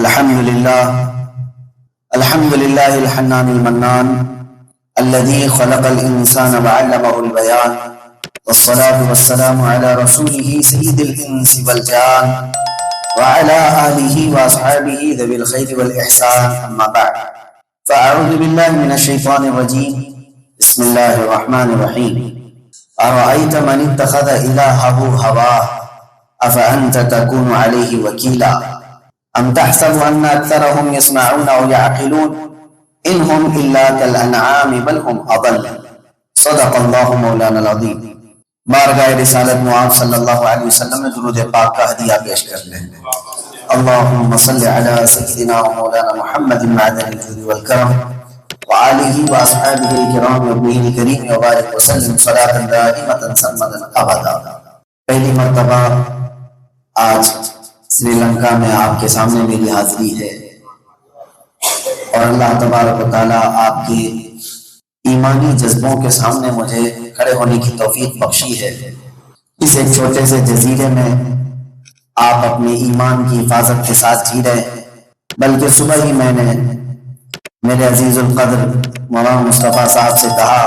الحمد لله الحنان المنان الذي خلق الإنسان وعلمه البيان، والصلاة والسلام على رسوله سيد الإنس والجان وعلى آله وأصحابه ذوي الخير والإحسان، أما بعد فأعوذ بالله من الشيطان الرجيم. بسم الله الرحمن الرحيم. أرأيت من اتخذ إلهه هواه أفأنت تكون عليه وكيلا أم تحسب أن أكثرهم يسمعون أو يعقلون إن هم إلا كالأنعام بل هم أضل. صدق الله مولانا العظيم. بارگاہ رسالت معاذ صلی اللہ علیہ وسلم میں درود پاک کا ہدیہ پیش کر لیں. اللہم صلی علی سیدنا و مولانا محمد معدن الجود والکرم وآلہ واصحابہ الکرام وابنہ الکریم وبارک وسلم صلاۃ دائمۃ سرمدا ابدا. پہلی مرتبہ آج سری لنکا میں آپ کے سامنے میری حاضری ہے اور اللہ تبارک و تعالیٰ آپ کے ایمانی جذبوں کے سامنے مجھے کھڑے ہونے کی توفیق بخشی ہے. اس ایک چھوٹے سے جزیرے میں آپ اپنے ایمان کی حفاظت کے ساتھ جی رہے ہیں، بلکہ صبح ہی میں نے میرے عزیز القدر مولانا مصطفیٰ صاحب سے کہا،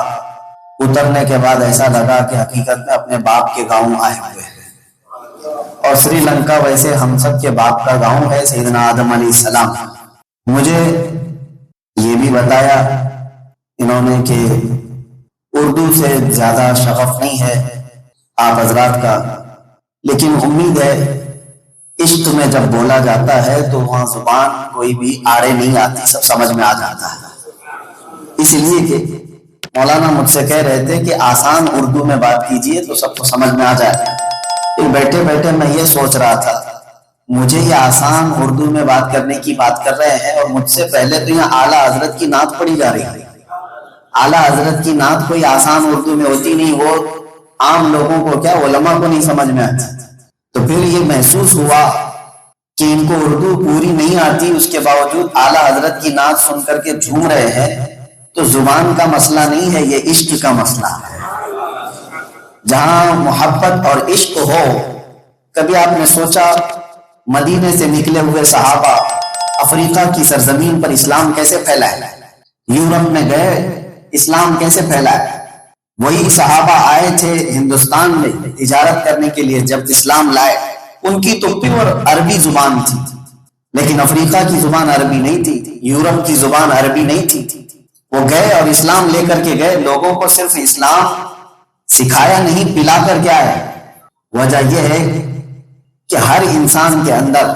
اترنے کے بعد ایسا لگا کہ حقیقت میں اپنے باپ کے گاؤں آئے ہوئے ہیں. اور سری لنکا ویسے ہم سب کے باپ کا گاؤں ہے، سیدنا آدم علیہ السلام. مجھے یہ بھی بتایا انہوں نے کہ اردو سے زیادہ شغف نہیں ہے آپ حضرات کا، لیکن امید ہے عشق میں جب بولا جاتا ہے تو وہاں زبان کوئی بھی آڑے نہیں آتی، سب سمجھ میں آ جاتا ہے. اس لیے کہ مولانا مجھ سے کہہ رہے تھے کہ آسان اردو میں بات کیجئے تو سب کو سمجھ میں آ جائے. بیٹھے بیٹھے میں یہ سوچ رہا تھا، مجھے یہ آسان اردو میں بات کرنے کی بات کر رہے ہیں اور مجھ سے پہلے تو یہاں اعلیٰ حضرت کی نعت پڑھی جا رہی ہے. اعلیٰ حضرت کی نعت کوئی آسان اردو میں ہوتی نہیں، وہ عام لوگوں کو کیا علماء کو نہیں سمجھ میں آتی. تو پھر یہ محسوس ہوا کہ ان کو اردو پوری نہیں آتی، اس کے باوجود اعلیٰ حضرت کی نعت سن کر کے جھوم رہے ہیں. تو زبان کا مسئلہ نہیں ہے، یہ عشق کا مسئلہ ہے. جہاں محبت اور عشق ہو، کبھی آپ نے سوچا مدینے سے نکلے ہوئے صحابہ افریقہ کی سرزمین پر اسلام کیسے پھیلا ہے؟ یورپ میں گئے اسلام کیسے پھیلا ہے؟ وہی صحابہ آئے تھے ہندوستان میں تجارت کرنے کے لیے، جب اسلام لائے ان کی تو پیور عربی زبان تھی، لیکن افریقہ کی زبان عربی نہیں تھی، یورپ کی زبان عربی نہیں تھی. وہ گئے اور اسلام لے کر کے گئے، لوگوں کو صرف اسلام سکھایا نہیں، پلا کر کے آئے. وجہ یہ ہے کہ ہر انسان کے اندر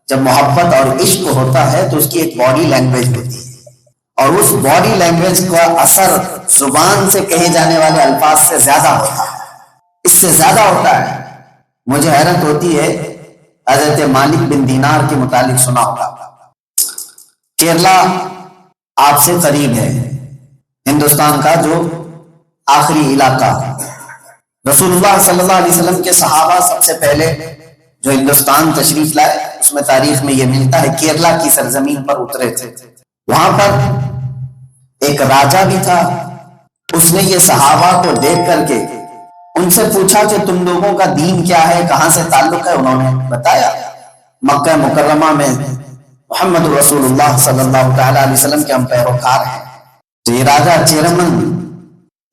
جب محبت اور عشق ہوتا ہے تو اس کی ایک باڈی لینگویج ہوتی ہے، اور اس باڈی لینگویج کا اثر زبان سے کہے جانے والے الفاظ سے زیادہ ہوتا ہے، اس سے زیادہ ہوتا ہے. مجھے حیرت ہوتی ہے، حضرت مالک بن دینار کے متعلق سنا ہوگا. کیرلا آپ سے قریب ہے، ہندوستان کا جو آخری علاقہ. رسول اللہ صلی اللہ علیہ وسلم کے صحابہ سب سے پہلے جو ہندوستان تشریف لائے، اس میں تاریخ میں یہ ملتا ہے کیرلا کی سرزمین پر اترے تھے. وہاں پر ایک راجا بھی تھا، اس نے یہ صحابہ کو دیکھ کر کے ان سے پوچھا کہ تم لوگوں کا دین کیا ہے، کہاں سے تعلق ہے. انہوں نے بتایا مکہ مکرمہ میں محمد رسول اللہ صلی اللہ تعالی علیہ وسلم کے ہم پیروکار ہیں. تو یہ راجا چیرمن،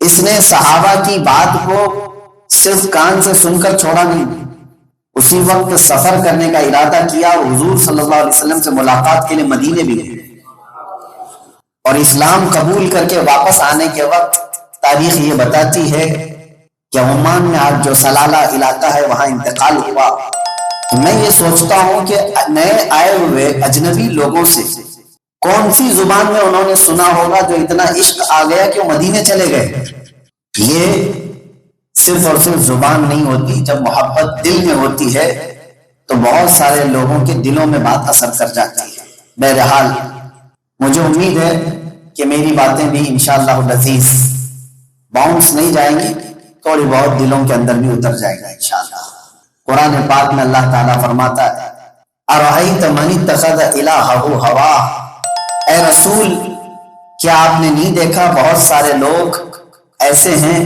اس نے صحابہ کی بات کو صرف کان سے سن کر چھوڑا نہیں، اسی وقت سفر کرنے کا ارادہ کیا اور حضور صلی اللہ علیہ وسلم سے ملاقات کے لیے مدینے بھی گئے. اور اسلام قبول کر کے واپس آنے کے وقت تاریخ یہ بتاتی ہے کہ عمان میں آج جو سلالہ علاقہ ہے وہاں انتقال ہوا. میں یہ سوچتا ہوں کہ نئے آئے ہوئے اجنبی لوگوں سے کون سی زبان میں انہوں نے سنا ہوگا جو اتنا عشق آ گیا کہ وہ مدینے چلے گئے. یہ صرف اور صرف زبان نہیں ہوتی، جب محبت دل میں ہوتی ہے تو بہت سارے لوگوں کے دلوں میں بات اثر کر جاتی ہے. بہرحال مجھے امید ہے کہ میری باتیں بھی انشاءاللہ العزیز باؤنس نہیں جائیں گی، تھوڑی بہت دلوں کے اندر بھی اتر جائے گا انشاءاللہ. قرآن پاک میں اللہ تعالیٰ فرماتا ہے، اَرَأَيْتَ مَنِ اتَّخَذَ إِلَٰهَهُ هَوَاهُ، اے رسول کیا آپ نے نہیں دیکھا بہت سارے لوگ ایسے ہیں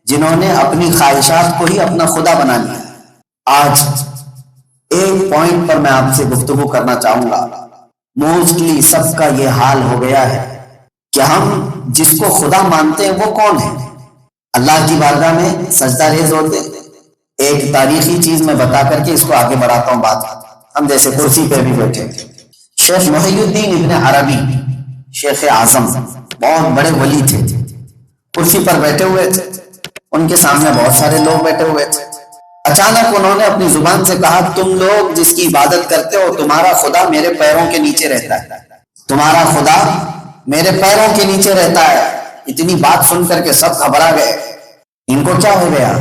جنہوں نے اپنی خواہشات کو ہی اپنا خدا بنا لیا. آج ایک پوائنٹ پر میں آپ سے گفتگو کرنا چاہوں گا. موسٹلی سب کا یہ حال ہو گیا ہے کہ ہم جس کو خدا مانتے ہیں وہ کون ہے؟ اللہ کی بارگاہ میں سجدہ ریز ہوتے. ایک تاریخی چیز میں بتا کر کے اس کو آگے بڑھاتا ہوں بات. ہم جیسے کرسی پہ بھی بیٹھے تھے، شیخ محی الدین ابن عربی شیخ اعظم بہت بڑے ولی تھے، کرسی پر بیٹھے ہوئے تھے، ان کے سامنے بہت سارے لوگ بیٹھے ہوئے تھے. اچانک انہوں نے اپنی زبان سے کہا، تم لوگ جس کی عبادت کرتے ہو تمہارا خدا میرے پیروں کے نیچے رہتا ہے، تمہارا خدا میرے پیروں کے نیچے رہتا ہے. اتنی بات سن کر کے سب گھبرا گئے. ان کو کیا ہو گیا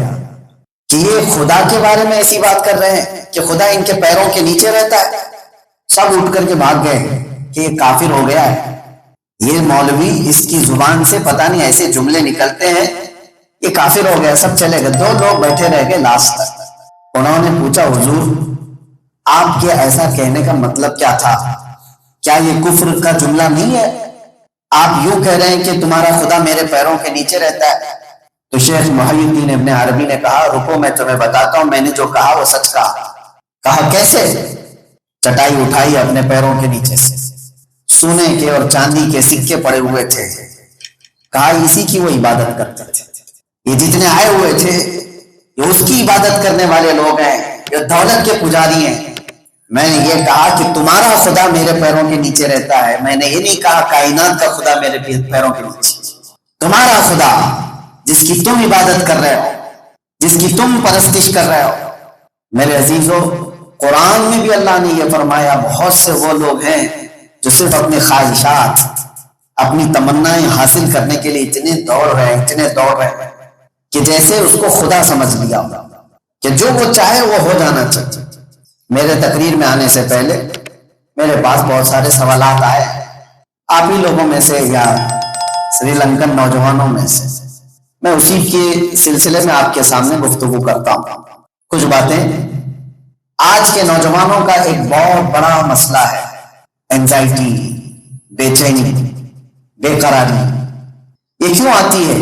کہ یہ خدا کے بارے میں ایسی بات کر رہے ہیں کہ خدا ان کے پیروں کے نیچے رہتا ہے؟ سب اٹھ کر کے بھاگ گئے کہ یہ کافر ہو گیا ہے، یہ مولوی اس کی زبان سے پتہ نہیں ایسے جملے نکلتے ہیں، یہ کافر ہو گیا. سب چلے گئے. 2 لوگ بیٹھے رہ گئے لاسٹ تک. انہوں نے پوچھا، حضور آپ کے ایسا کہنے کا مطلب کیا تھا؟ کیا یہ کفر کا جملہ نہیں ہے؟ آپ یوں کہہ رہے ہیں کہ تمہارا خدا میرے پیروں کے نیچے رہتا ہے. تو شیخ محی الدین ابن عربی نے کہا، رکو میں تمہیں بتاتا ہوں، میں نے جو کہا وہ سچ کہا. کہا کیسے؟ چٹائی اٹھائی اپنے پیروں کے نیچے سے، سونے کے اور چاندی کے سکے پڑے ہوئے تھے. کہا اسی کی وہ عبادت کرتے تھے، یہ جتنے آئے ہوئے تھے یہ اس کی عبادت کرنے والے لوگ ہیں، یہ دولت کے پجاری ہیں. میں نے یہ کہا کہ تمہارا خدا میرے پیروں کے نیچے رہتا ہے، میں نے یہ نہیں کہا کائنات کا خدا میرے پیروں کے نیچے. تمہارا خدا جس کی تم عبادت کر رہے ہو، جس کی تم پرستش کر رہے ہو. میرے عزیزو، قرآن میں بھی اللہ نے یہ فرمایا، بہت سے وہ لوگ ہیں جو صرف اپنی خواہشات، اپنی تمنائیں حاصل کرنے کے لیے اتنے دوڑ رہے ہیں کہ جیسے اس کو خدا سمجھ لیا کہ جو وہ چاہے وہ ہو جانا چاہیے. میرے تقریر میں آنے سے پہلے میرے پاس بہت سارے سوالات آئے، آپ ہی لوگوں میں سے یا سری لنکن نوجوانوں میں سے. میں اسی کے سلسلے میں آپ کے سامنے گفتگو کرتا ہوں. کچھ باتیں. آج کے نوجوانوں کا ایک بہت بڑا مسئلہ ہے اینزائٹی، بے چینی، بے قراری. یہ کیوں آتی ہے؟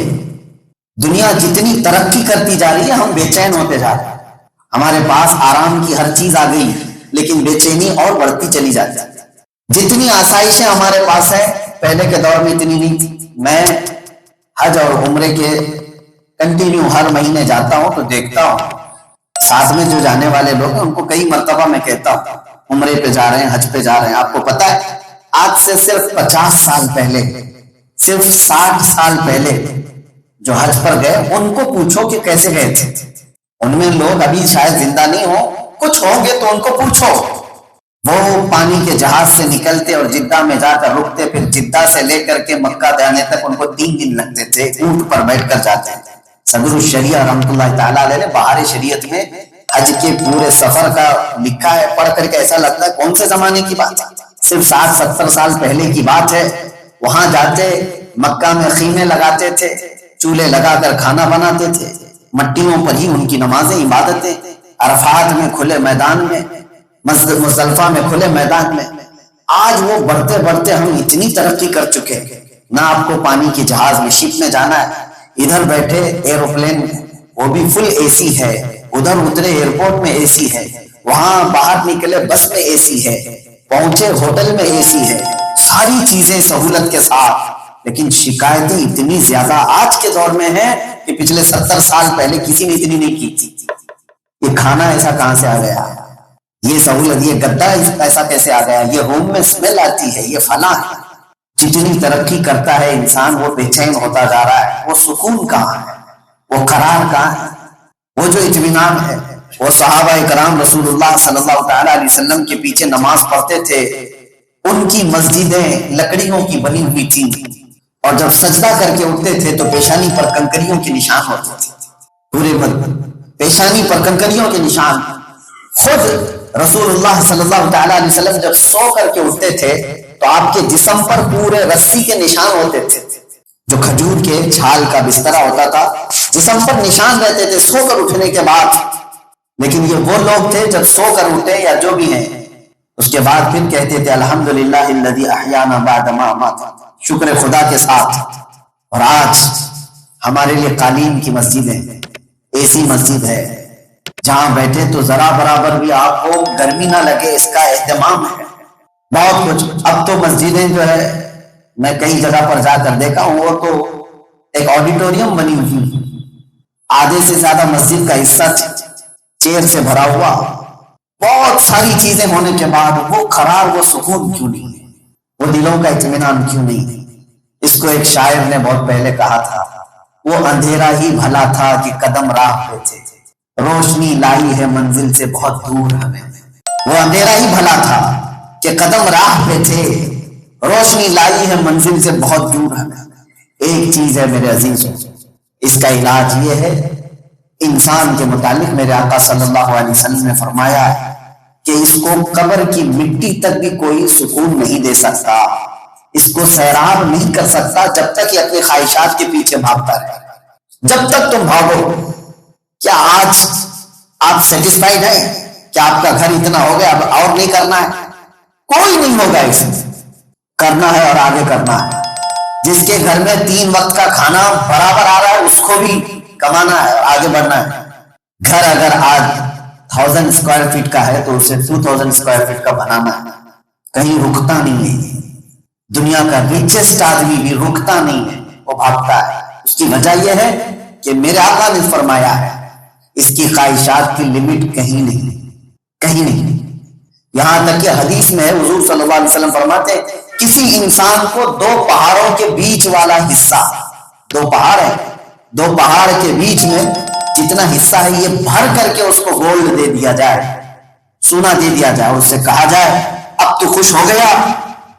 دنیا جتنی ترقی کرتی جا رہی ہے ہم بے چین ہوتے جا رہے ہیں. ہمارے پاس آرام کی ہر چیز آ گئی لیکن بے چینی اور بڑھتی چلی جاتی ہے. جتنی آسائشیں ہمارے پاس ہیں پہلے کے دور میں اتنی نہیں تھی. میں حج اور عمرے کے کنٹینیو ہر مہینے جاتا ہوں تو دیکھتا ہوں ساتھ میں جو جانے والے لوگ ہیں ان کو کئی مرتبہ میں کہتا ہوں عمرے پہ جا رہے ہیں، حج پہ جا رہے ہیں. آپ کو پتا ہے آج سے صرف 50 سال پہلے، صرف 60 سال پہلے جو حج پر گئے ان کو پوچھو کہ کیسے گئے تھے. ان میں لوگ ابھی شاید زندہ نہیں ہوں، کچھ ہوں گے تو ان کو پوچھو. وہ پانی کے جہاز سے نکلتے اور جدہ میں جا کر رکتے، پھر جدہ سے لے کر کے مکہ جانے تک ان کو 3 دن لگتے تھے. اونٹ پر بیٹھ کر جاتے ہیں. صدر الشریعہ رحمۃ اللہ تعالیٰ علیہ نے بہار شریعت میں حج کے پورے سفر کا لکھا ہے. پڑھ کر کے ایسا لگتا ہے کون سے زمانے کی بات ہے، صرف 60-70 سال پہلے کی بات ہے. وہاں جاتے مکہ میں خیمے لگاتے تھے، چولہے لگا کر کھانا بناتے تھے، مٹیوں پر ہی ان کی نمازیں عبادتیں. عرفات میں کھلے میدان میں، مزدلفہ میں کھلے میدان میں. آج وہ بڑھتے بڑھتے ہم اتنی ترقی کر چکے ہیں، نہ آپ کو پانی کی جہاز میں شپ میں جانا ہے، ادھر بیٹھے ایروپلین وہ بھی فل اے سی ہے، ادھر اترے ایئرپورٹ میں اے سی ہے، وہاں باہر نکلے بس میں اے سی ہے، پہنچے ہوٹل میں اے سی ہے، ساری چیزیں سہولت کے ساتھ. لیکن شکایتیں اتنی زیادہ آج کے دور میں ہیں کہ پچھلے 70 سال پہلے کسی نے اتنی نہیں کی تھی. یہ کھانا ایسا کہاں سے آ گیا، یہ سہولت، یہ گدا ایسا کیسے آ گیا، یہ روم میں اسمیل آتی ہے، یہ فلاں. جتنی ترقی کرتا ہے انسان وہ بے چین ہوتا جا رہا ہے. وہ سکون کہاں ہے، وہ قرار کہاں ہے، وہ جو اطمینان ہے. وہ صحابہ کرام رسول اللہ صلی اللہ تعالی علیہ وسلم کے پیچھے نماز پڑھتے تھے، ان کی مسجدیں لکڑیوں کی بنی ہوئی تھیں، اور جب سجدہ کر کے اٹھتے تھے تو پیشانی پر کنکریوں کے نشان ہوتے تھے. پورے پیشانی پر کنکریوں کے نشان. خود رسول اللہ صلی اللہ تعالی علیہ وسلم جب سو کر کے اٹھتے تھے تو آپ کے جسم پر پورے رسی کے نشان ہوتے تھے. جو کھجور کے چھال کا بسترا ہوتا تھا جسم پر نشان رہتے تھے سو کر اٹھنے کے بعد. لیکن یہ وہ لوگ تھے جب سو کر اٹھے یا جو بھی ہیں اس کے بعد پھر کہتے تھے الحمدللہ الذی احیانا بعد ما اماتنا، شکر خدا کے ساتھ. اور آج ہمارے لیے قالین کی مسجد ہے، اے سی مسجد ہے، جہاں بیٹھے تو ذرا برابر بھی آپ کو گرمی نہ لگے اس کا اہتمام ہے، بہت کچھ۔ اب تو مسجدیں جو ہے میں کئی جگہ پر جا کر دیکھا ہوں، وہ تو ایک آڈیٹوریم بنی ہوئی، آدھے سے زیادہ مسجد کا حصہ چیئر سے بھرا ہوا، بہت ساری چیزیں ہونے کے بعد وہ قرار، وہ سکون کیوں نہیں ہے؟ وہ دلوں کا اطمینان کیوں نہیں ہے؟ اس کو ایک شاعر نے بہت پہلے کہا تھا، وہ اندھیرا ہی بھلا تھا کہ قدم راہ پہ تھے، روشنی لائی ہے منزل سے بہت دور ہمیں۔ وہ اندھیرا ہی بھلا تھا کہ قدم راہ پہ تھے، روشنی لائی ہے منزل سے بہت دور ہمیں۔ ایک چیز ہے میرے عزیزوں، اس کا علاج یہ ہے، انسان کے متعلق میرے آقا صلی اللہ علیہ وسلم نے فرمایا ہے کہ اس کو قبر کی مٹی تک بھی کوئی سکون نہیں دے سکتا، اس کو سیراب نہیں کر سکتا جب تک یہ اپنی خواہشات کے پیچھے بھاگتا رہے۔ جب تک تم بھاگو، کیا آج آپ سیٹسفائیڈ ہیں کہ آپ کا گھر اتنا ہو گیا اب اور نہیں کرنا ہے؟ کوئی نہیں ہوگا، اس میں کرنا ہے اور آگے کرنا ہے۔ جس کے گھر میں 3 وقت کا کھانا برابر آ رہا ہے اس کو بھی کمانا ہے اور آگے بڑھنا ہے۔ گھر اگر آج 1000 اسکوائر فٹ کا ہے تو اسے 2000 اسکوائر فٹ کا بنانا ہے، کہیں رکتا نہیں ہے۔ دنیا کا ریچسٹ آدمی بھی رکتا نہیں ہے، وہ بھاگتا ہے۔ اس کی وجہ یہ ہے کہ میرے آقا نے فرمایا ہے اس کی خواہشات کی لمٹ کہیں نہیں، کہیں نہیں۔ یہاں تک کہ حدیث میں حضور صلی اللہ علیہ وسلم فرماتے ہیں کسی انسان کو 2 پہاڑوں کے بیچ والا حصہ، 2 پہاڑ ہیں، 2 پہاڑ کے بیچ میں جتنا حصہ ہے یہ بھر کر کے اس کو گولڈ دے دیا جائے، سونا دے دیا جائے، اور اس سے کہا جائے اب تو خوش ہو گیا،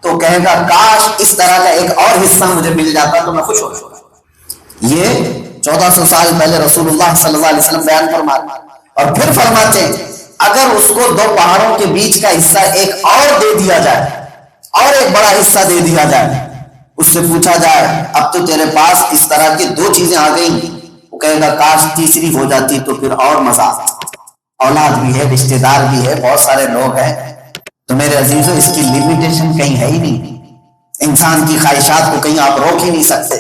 تو کہے گا کاش اس طرح کا ایک اور حصہ مجھے مل جاتا تو میں خوش ہو گیا۔ یہ 1400 سال پہلے رسول اللہ صلی اللہ علیہ وسلم بیان فرماتے، اور پھر فرماتے ہیں اگر اس کو 2 پہاڑوں کے بیچ کا حصہ ایک اور دے دیا جائے، اور ایک بڑا حصہ دے دیا جائے، اس سے پوچھا جائے اب تو تیرے پاس اس طرح کی 2 چیزیں آ گئیں، وہ کہے گا کاش تیسری ہو جاتی تو پھر اور مزہ، اولاد بھی ہے، رشتہ دار بھی ہے، بہت سارے لوگ ہیں۔ تو میرے عزیزوں اس کی لمیٹیشن کہیں ہے ہی نہیں، انسان کی خواہشات کو کہیں آپ روک ہی نہیں سکتے۔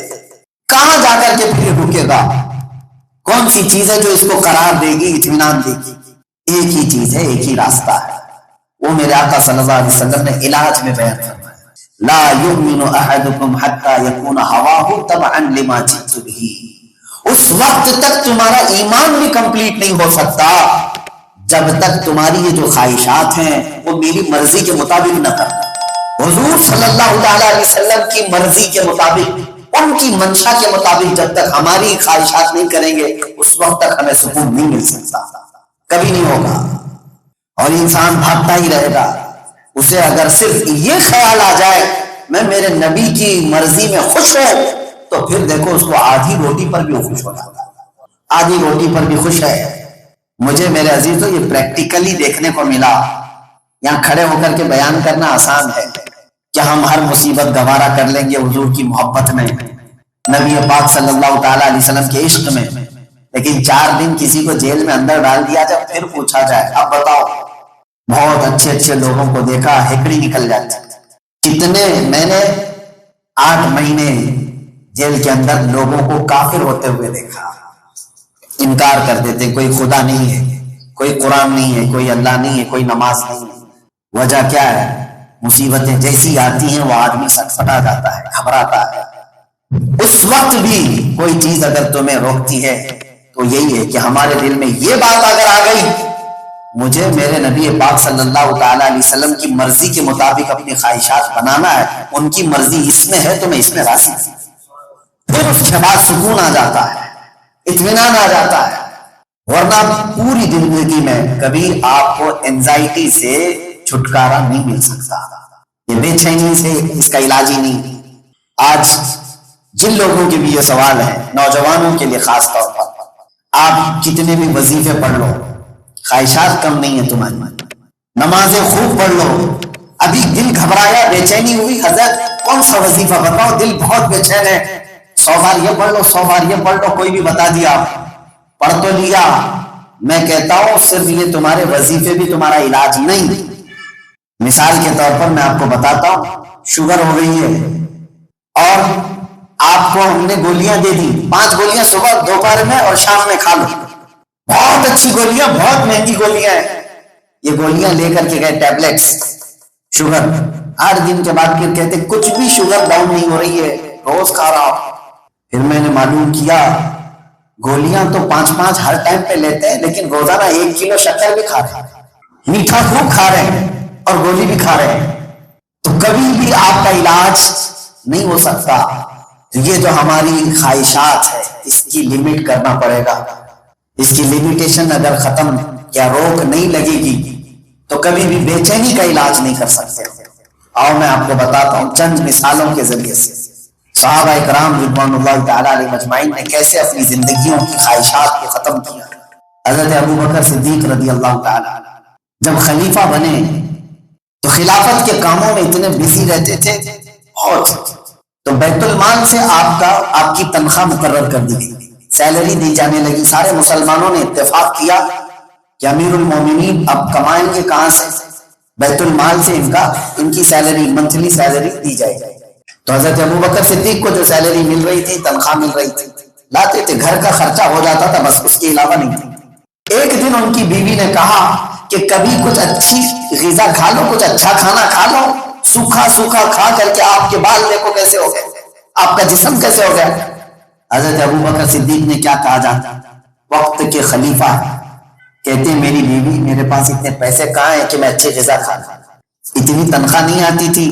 کہاں جا کر کے پھر رکے گا؟ کون سی چیز ہے جو اس کو قرار دے گی، اطمینان دے گی؟ ایک ہی چیز ہے، ایک ہی راستہ ہے، وہ میرے آقا صلی اللہ علیہ وسلم نے علاج میں بیان فرمایا، لا یؤمن احدکم حتی یکون ہواہ تبعا لما جئت بہ۔ اس وقت تک تمہارا ایمان بھی کمپلیٹ نہیں ہو سکتا جب تک تمہاری یہ جو خواہشات ہیں وہ میری مرضی کے مطابق نہ کرنا۔ حضور صلی اللہ علیہ وسلم کی مرضی کے مطابق، ان کی منشا کے مطابق جب تک ہماری خواہشات نہیں کریں گے اس وقت تک ہمیں سکون نہیں مل سکتا، کبھی نہیں ہوگا، اور انسان بھاگتا ہی رہے گا۔ اسے اگر صرف یہ خیال آ جائے میں میرے نبی کی مرضی میں خوش ہوں، تو پھر دیکھو اس کو آدھی روٹی پر بھی وہ خوش ہو جاتا ہے، آدھی روٹی پر بھی خوش ہے۔ مجھے میرے عزیزوں یہ پریکٹیکلی دیکھنے کو ملا۔ یہاں کھڑے ہو کر کے بیان کرنا آسان ہے کہ ہم ہر مصیبت گوارا کر لیں گے حضور کی محبت میں، نبی پاک صلی اللہ تعالی علیہ وسلم کے عشق میں، لیکن 4 دن کسی کو جیل میں اندر ڈال دیا جائے، پھر پوچھا جائے اب بتاؤ، بہت اچھے اچھے لوگوں کو دیکھا ہکڑی نکل جاتی۔ کتنے میں نے 8 مہینے جیل کے اندر لوگوں کو کافر ہوتے ہوئے دیکھا، انکار کر دیتے، کوئی خدا نہیں ہے، کوئی قرآن نہیں ہے، کوئی اللہ نہیں ہے، کوئی نماز نہیں ہے۔ وجہ کیا ہے؟ مصیبتیں جیسی آتی ہیں وہ آدمی سٹپٹا جاتا ہے، گھبراتا ہے۔ اس وقت بھی کوئی چیز اگر تمہیں روکتی ہے تو یہی ہے کہ ہمارے دل میں یہ بات اگر آ گئی مجھے میرے نبی پاک صلی اللہ تعالی علیہ وسلم کی مرضی کے مطابق اپنی خواہشات بنانا ہے، ان کی مرضی اس میں ہے تو میں اس میں راضی ہوں، پھر اس کے بعد سکون آ جاتا ہے، اطمینان آ جاتا ہے۔ ورنہ پوری زندگی میں کبھی آپ کو اینزائٹی سے چھٹکارا نہیں مل سکتا، یہ بے چینی سے اس کا علاج ہی نہیں۔ آج جن لوگوں کے بھی یہ سوال ہے، نوجوانوں کے لیے خاص طور پر، آپ کتنے بھی وظیفے پڑھ لو خواہشات کم نہیں ہے تمہاری، نمازیں خوب پڑھ لو، ابھی دل گھبرایا، بے چینی ہوئی، حضرت کون سا وظیفہ بتاؤ، دل بہت بے چین ہے، 100 بار یہ پڑھ لو، 100 بار یہ پڑھ لو، کوئی بھی بتا دیا، پڑھ تو لیا۔ میں کہتا ہوں صرف یہ تمہارے وظیفے بھی تمہارا علاج نہیں۔ مثال کے طور پر میں آپ کو بتاتا ہوں، شوگر ہو گئی ہے اور آپ کو ہم نے گولیاں دے دی، 5 گولیاں صبح، دوپہر میں اور شام میں کھا لو، بہت اچھی گولیاں، بہت مہنگی گولیاں ہیں، یہ گولیاں لے کر کے گئے، ٹیبلٹس شوگر، 8 دن کے بعد پھر کہتے کچھ بھی شوگر ڈاؤن نہیں ہو رہی ہے، روز کھا رہا ہوں۔ پھر میں نے معلوم کیا گولیاں تو 5 ہر ٹائم پہ لیتے ہیں، لیکن روزانہ 1 کلو شکر بھی کھا رہے ہیں، میٹھا خوب کھا رہے ہیں اور گولی بھی کھا رہے ہیں، تو کبھی بھی آپ کا علاج نہیں ہو سکتا۔ تو یہ جو ہماری خواہشات ہے اس کی لمٹ کرنا پڑے گا، اس کی لمیٹیشن اگر ختم یا روک نہیں لگے گی تو کبھی بھی بے چینی کا علاج نہیں کر سکتے۔ آؤ میں آپ کو بتاتا ہوں چند مثالوں کے ذریعے سے صحابہ کرام رضوان اللہ تعالیٰ علیہ مجمعین نے کیسے اپنی زندگیوں کی خواہشات کو ختم کیا۔ حضرت ابو بکر صدیق رضی اللہ تعالیٰ جب خلیفہ بنے تو خلافت کے کاموں میں اتنے بزی رہتے تھے بہت، تو بیت المال سے آپ کی تنخواہ مقرر کر دی گئی، سیلری دی جانے لگی۔ سارے مسلمانوں نے اتفاق کیا کہ امیر المومنین اب کمائیں گے کہاں سے؟ بیت المال سے ان کی سیلری، منتھلی سیلری دی جائے گی۔ تو حضرت ابو بکر صدیق کو جو سیلری مل رہی تھی، تنخواہ مل رہی تھی، لاتے تھے، گھر کا خرچہ ہو جاتا تھا، بس اس کے علاوہ نہیں تھی۔ ایک دن ان کی بیوی نے کہا کہ کبھی کچھ اچھی غذا کھا لو، کچھ اچھا کھانا کھا لو، سوکھا سوکھا کھا کر کے آپ کے بال دیکھو کیسے ہو گئے، آپ کا جسم کیسے ہو گیا۔ حضرت ابو بکر صدیق نے کیا کہا جاتا، وقت کے خلیفہ کہتے ہیں میری بیوی میرے پاس اتنے پیسے کہاں ہیں کہ میں اچھی غذا کھا لوں، اتنی تنخواہ نہیں آتی تھی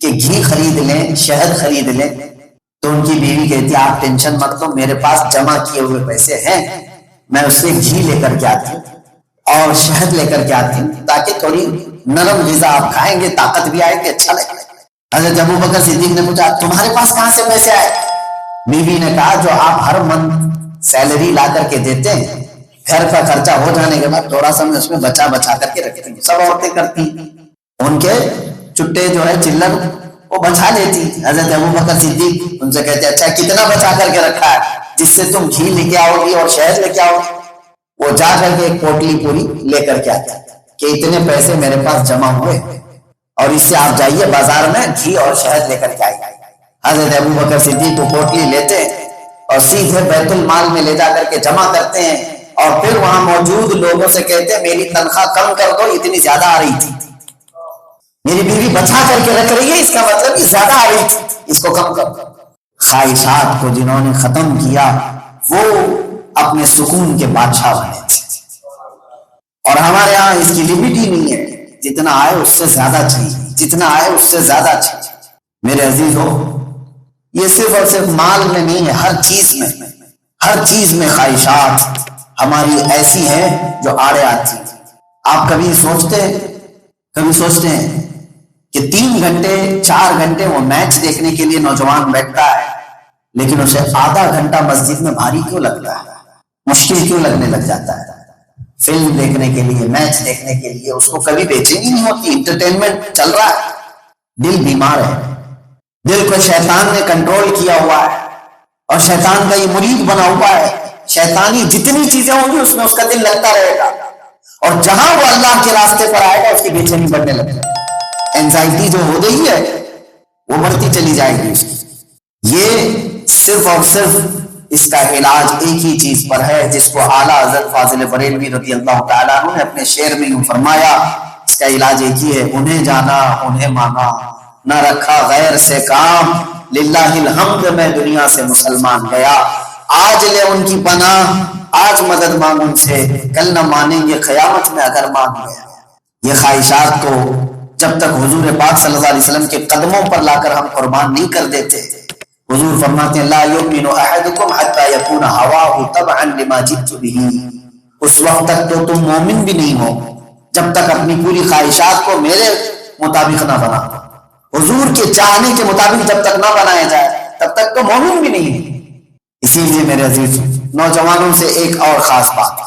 کہ گھی خرید لیں، شہد خرید لیں۔ تو ان کی بیوی کہتی آپ ٹینشن مت لو، میرے پاس جمع کیے ہوئے پیسے ہیں، میں اس سے گھی لے کر کے آتی ہوں اور شہد لے کر کے آتی ہوں تاکہ تھوڑی نرم غذا آپ کھائیں گے، طاقت بھی آئے گی، اچھا لگے گا۔ حضرت ابو بکر صدیق نے پوچھا تمہارے پاس کہاں سے پیسے آئے؟ بیوی نے کہا جو آپ ہر منتھ سیلری لا کر کے دیتے ہیں، گھر کا خرچہ ہو جانے کے بعد تھوڑا سا میں اس میں بچا کر کے رکھتی ہوں، سب عورتیں کرتی، ان کے چٹے جو ہے چلر وہ بچا لیتی۔ حضرت ابو بکر صدیق ان سے کہتے اچھا کتنا بچا کر کے رکھا ہے جس سے تم گھی لے کے آؤ گی اور شہد لے کے آؤ گی؟ وہ جا کر کے ایک پوٹلی پوری لے کر کے آتا کہ اتنے پیسے میرے پاس جمع ہوئے اور اس سے آپ جائیے بازار میں گھی اور شہد لے کر کے آئیے۔ حضرت ابو بکر صدیق وہ پوٹلی لیتے اور سیدھے بیت المال میں لے جا کر کے جمع کرتے ہیں اور پھر وہاں موجود لوگوں سے کہتے ہیں میری تنخواہ کم کر دو، اتنی زیادہ آ رہی تھی، میری بیوی بچا کر کے رکھ رہی ہے، اس کا مطلب یہ زیادہ آ رہی تھی، اس کو کم کر دو۔ خواہشات کو جنہوں نے ختم کیا وہ اپنے سکون کے بادشاہ بنے تھے، اور ہمارے ہاں اس کی لمٹ ہی نہیں ہے، جتنا آئے اس سے زیادہ چاہیے، جتنا آئے اس سے زیادہ چاہیے۔ میرے عزیزو، یہ صرف اور صرف مال میں نہیں ہے، ہر چیز میں خواہشات ہماری ایسی ہیں جو آڑے آتی ہیں۔ آپ کبھی سوچتے ہیں کہ 3 گھنٹے 4 گھنٹے وہ میچ دیکھنے کے لیے نوجوان بیٹھتا ہے، لیکن اسے آدھا گھنٹہ مسجد میں بھاری کیوں لگتا ہے، مشکل کیوں لگنے لگ جاتا ہے؟ فلم دیکھنے کے لیے، میچ دیکھنے کے لیے اس کو کبھی بے چینی نہیں ہوتی، انٹرٹینمنٹ چل رہا ہے، دل بیمار ہے، دل کو شیطان نے کنٹرول کیا ہوا ہے اور شیطان کا یہ مرید بنا ہوا ہے، شیطانی جتنی چیزیں ہوں گی اس میں اس کا دل لگتا رہے گا، اور جہاں وہ اللہ کے راستے پر آئے گا اس کی بے چینی بڑھنے لگے گی، اینزائٹی جو ہو گئی ہے وہ بڑھتی چلی جائے گی اس کی۔ یہ صرف اور صرف اس کا علاج ایک ہی چیز پر ہے جس کو اعلیٰ حضرت فاضل بریلوی رضی اللہ تعالیٰ عنہ نے اپنے شعر میں یوں فرمایا، اس کا علاج ایک ہی ہے، انہیں جانا انہیں مانا، نہ رکھا غیر سے کام، للہ الحمد میں دنیا سے مسلمان گیا، آج لے ان کی پناہ، آج مدد مانگ ان سے، کل نہ مانیں گے قیامت میں اگر مان گیا۔ یہ خواہشات کو جب تک حضور پاک صلی اللہ علیہ وسلم کے قدموں پر لا کر ہم قربان نہیں کر دیتے، حضور فرماتے ہیں لا یؤمن احدکم حتی یکون ہواہ تبعا لما جئت بہ، اس وقت تک تو تم مومن بھی نہیں ہو جب تک اپنی پوری خواہشات کو میرے مطابق نہ بنا، حضور کے چاہنے کے مطابق جب تک نہ بنایا جائے تب تک تو مومن بھی نہیں ہے۔ اسی لیے میرے عزیز نوجوانوں سے ایک اور خاص بات،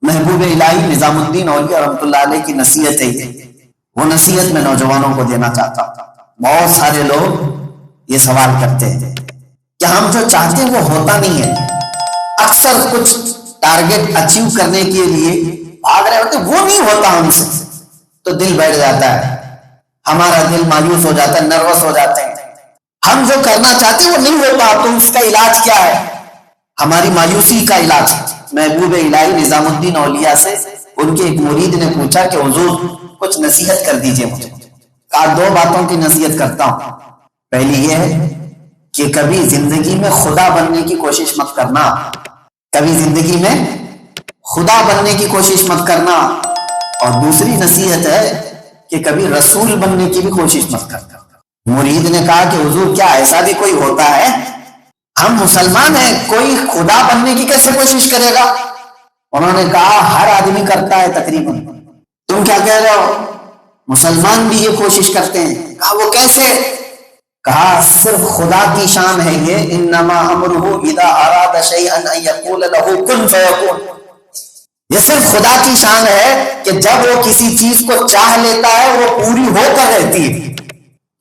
محبوب الہی نظام الدین اولیاء رحمۃ اللہ علیہ کی نصیحت ہے، وہ نصیحت میں نوجوانوں کو دینا چاہتا ہوں۔ بہت سارے لوگ یہ سوال کرتے ہیں کہ ہم جو چاہتے ہیں وہ ہوتا نہیں ہے، اکثر کچھ ٹارگٹ اچیو کرنے کے لیے بھاگ رہے ہوتے وہ نہیں ہوتا ہم سے، تو دل بیٹھ جاتا ہے، ہمارا دل مایوس ہو جاتا ہے، نروس ہو جاتے ہیں، ہم جو کرنا چاہتے ہیں وہ نہیں ہوتا، تو اس کا علاج کیا ہے؟ ہماری مایوسی کا علاج محبوب الہی نظام الدین اولیاء سے ان کے ایک مرید نے پوچھا کہ حضور کچھ نصیحت کر دیجئے مجھے. کہا 2 باتوں کی نصیحت کرتا ہوں. پہلی یہ ہے کہ کبھی زندگی میں خدا بننے کی کوشش مت کرنا. کبھی زندگی میں خدا بننے کی کوشش مت کرنا. اور دوسری نصیحت ہے کہ کبھی رسول بننے کی بھی کوشش مت کرنا. مرید نے کہا کہ حضور کیا ایسا بھی کوئی ہوتا ہے؟ ہم مسلمان ہیں, کوئی خدا بننے کی کیسے کوشش کرے گا؟ انہوں نے کہا ہر آدمی کرتا ہے تقریباً. تم کیا کہہ رہے ہو؟ مسلمان بھی یہ کوشش کرتے ہیں. کہا وہ کیسے؟ کہا صرف خدا کی شان ہے یہ, انما امرہ اذا اراد شیئا ان یقول له کن فیکون. یہ صرف خدا کی شان ہے کہ جب وہ کسی چیز کو چاہ لیتا ہے وہ پوری ہو کر رہتی ہے.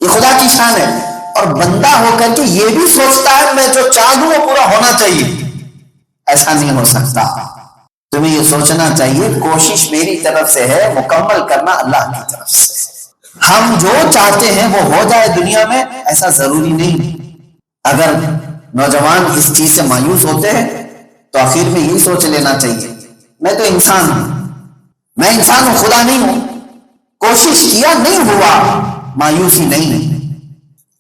یہ خدا کی شان ہے. اور بندہ ہو کر کے یہ بھی سوچتا ہے میں جو چاہوں وہ پورا ہونا چاہیے. ایسا نہیں ہو سکتا. تمہیں یہ سوچنا چاہیے کوشش میری طرف سے ہے, مکمل کرنا اللہ کی طرف سے. ہم جو چاہتے ہیں وہ ہو جائے دنیا میں, ایسا ضروری نہیں. اگر نوجوان اس چیز سے مایوس ہوتے ہیں تو آخر میں یہی سوچ لینا چاہیے میں تو انسان ہوں, میں انسان ہوں, خدا نہیں ہوں. کوشش کیا نہیں ہوا, مایوسی نہیں.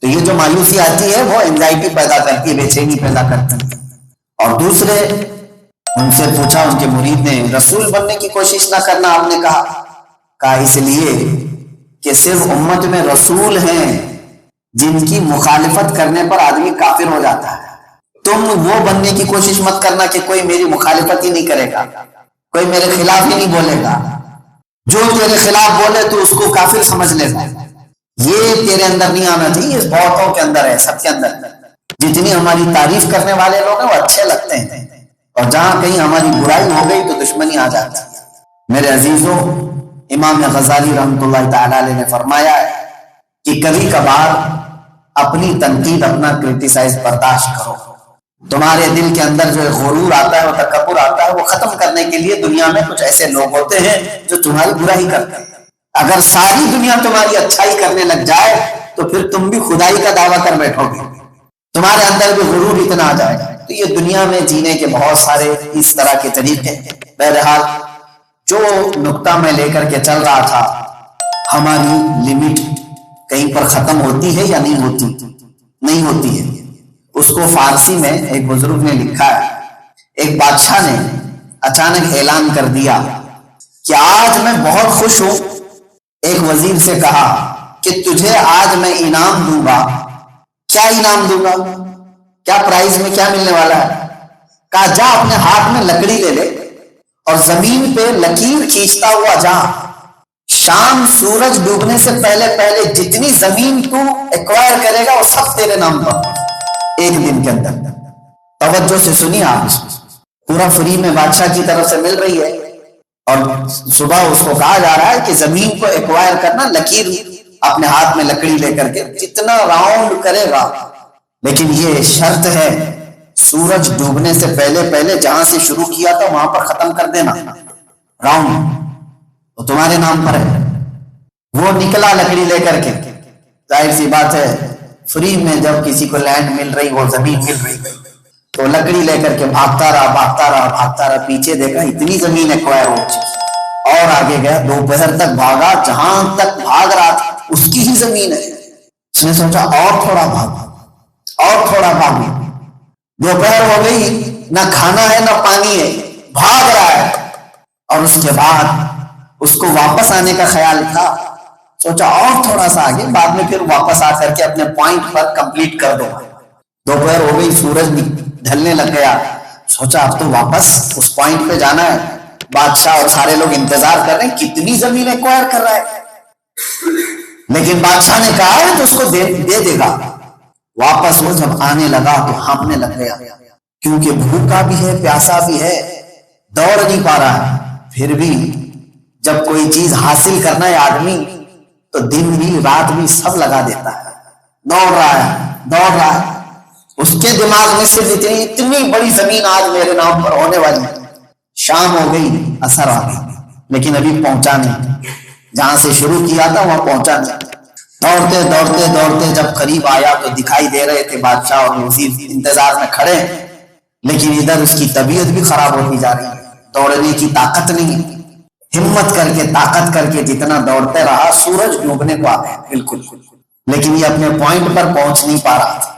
تو یہ جو مایوسی آتی ہے وہ اینزائٹی پیدا کرتی ہے, بے چینی پیدا کرتی ہے. اور دوسرے ان سے پوچھا ان کے مرید نے رسول بننے کی کوشش نہ کرنا. آپ نے کہا اس لیے کہ صرف امت میں رسول ہیں جن کی مخالفت کرنے پر آدمی کافر ہو جاتا ہے. تم وہ بننے کی کوشش مت کرنا کہ کوئی میری مخالفت ہی نہیں کرے گا, کوئی میرے خلاف ہی نہیں بولے گا. جو تیرے خلاف بولے تو اس کو کافر سمجھ لے گا. یہ تیرے اندر نہیں آنا چاہیے. اس بہتوں کے اندر ہے, سب کے اندر. جتنی ہماری تعریف کرنے والے لوگ ہیں وہ اچھے لگتے ہیں, اور جہاں کہیں ہماری برائی ہو گئی تو دشمنی آ جاتی ہے. میرے عزیزوں, امام غزالی رحمۃ اللہ تعالی علیہ نے فرمایا ہے کہ کبھی کبھار اپنی تنقید, اپنا کرٹیسائز برداشت کرو. تمہارے دل کے اندر جو غرور آتا ہے, وہ تکبر آتا ہے, وہ ختم کرنے کے لیے دنیا میں کچھ ایسے لوگ ہوتے ہیں جو تمہاری برائی کرتے ہیں. اگر ساری دنیا تمہاری اچھائی کرنے لگ جائے تو پھر تم بھی خدائی کا دعویٰ کر بیٹھو گے, تمہارے اندر بھی غرور اتنا آ جائے گا. تو یہ دنیا میں جینے کے بہت سارے اس طرح کے طریقے. بہرحال جو نقطہ میں لے کر کے چل رہا تھا, ہماری لمٹ کہیں پر ختم ہوتی ہے یا نہیں ہوتی؟ نہیں ہوتی ہے. اس کو فارسی میں ایک بزرگ نے لکھا ہے, ایک بادشاہ نے اچانک اعلان کر دیا کہ آج میں بہت خوش ہوں. ایک وزیر سے کہا کہ تجھے آج میں انعام دوں گا. کیا انعام دوں گا؟ کیا پرائز میں کیا ملنے والا ہے؟ کہا جا اپنے ہاتھ میں لکڑی لے لے اور زمین پہ لکیر کھینچتا ہوا جا. شام سورج ڈوبنے سے پہلے پہلے جتنی زمین تو ایکوائر کرے گا وہ سب تیرے نام پر, ایک دن کے اندر. توجہ سے سنیے, آج پورا فری میں بادشاہ کی طرف سے مل رہی ہے, اور صبح اس کو کہا جا رہا ہے کہ زمین کو ایکوائر کرنا, لکیر اپنے ہاتھ میں لکڑی لے کر کے جتنا راؤنڈ کرے گا, لیکن یہ شرط ہے سورج ڈوبنے سے پہلے پہلے جہاں سے شروع کیا تھا وہاں پر ختم کر دینا راؤنڈ, وہ تمہارے نام پر ہے. وہ نکلا لکڑی لے کر کے. ظاہر سی بات ہے فری میں جب کسی کو لینڈ مل رہی, وہ زمین مل رہی, تو لکڑی لے کر کے بھاگتا رہا. پیچھے دیکھا اتنی زمین ایکوائر ہو چکی, اور آگے گیا. دوپہر تک بھاگا, جہاں تک بھاگ رہا تھا اس کی ہی زمین ہے. اس نے سوچا اور تھوڑا بھاگا, اور تھوڑا بھاگا. دوپہر ہو گئی, نہ کھانا ہے نہ پانی ہے, بھاگ رہا ہے. اور اس کے بعد اس کو واپس آنے کا خیال تھا. سوچا اور تھوڑا سا آگے, بعد میں پھر واپس آ کر کے اپنے پوائنٹ پر کمپلیٹ کر دو. دوپہر ہو گئی, سورج ڈھلنے لگ گیا. سوچا اب تو واپس اس پوائنٹ پہ جانا ہے. بادشاہ اور سارے لوگ انتظار کر رہے ہیں کتنی زمین ایکوائر کر رہا ہے, لیکن بادشاہ نے کہا ہے تو اس کو دے دے گا. واپس وہ جب آنے لگا تو ہانپنے لگ گیا, کیونکہ بھوکا بھی ہے, پیاسا بھی ہے, دوڑ نہیں پا رہا ہے. پھر بھی جب کوئی چیز حاصل کرنا ہے آدمی تو دن بھی رات بھی سب لگا دیتا ہے. دوڑ رہا ہے. اس کے دماغ میں صرف اتنی بڑی زمین آج میرے نام پر ہونے والی ہے. شام ہو گئی, اثر آ گئی, لیکن ابھی پہنچا نہیں. جہاں سے شروع کیا تھا وہاں پہنچا نہیں. دوڑتے جب قریب آیا تو دکھائی دے رہے تھے بادشاہ اور وزیر انتظار میں کھڑے. لیکن ادھر اس کی طبیعت بھی خراب ہوتی جا رہی ہے، دوڑنے کی طاقت نہیں ہے، ہمت کر کے طاقت کر کے جتنا دوڑتے رہا سورج ڈوبنے کو آ گیا بالکل، لیکن یہ اپنے پوائنٹ پر پہنچ نہیں پا رہا تھا،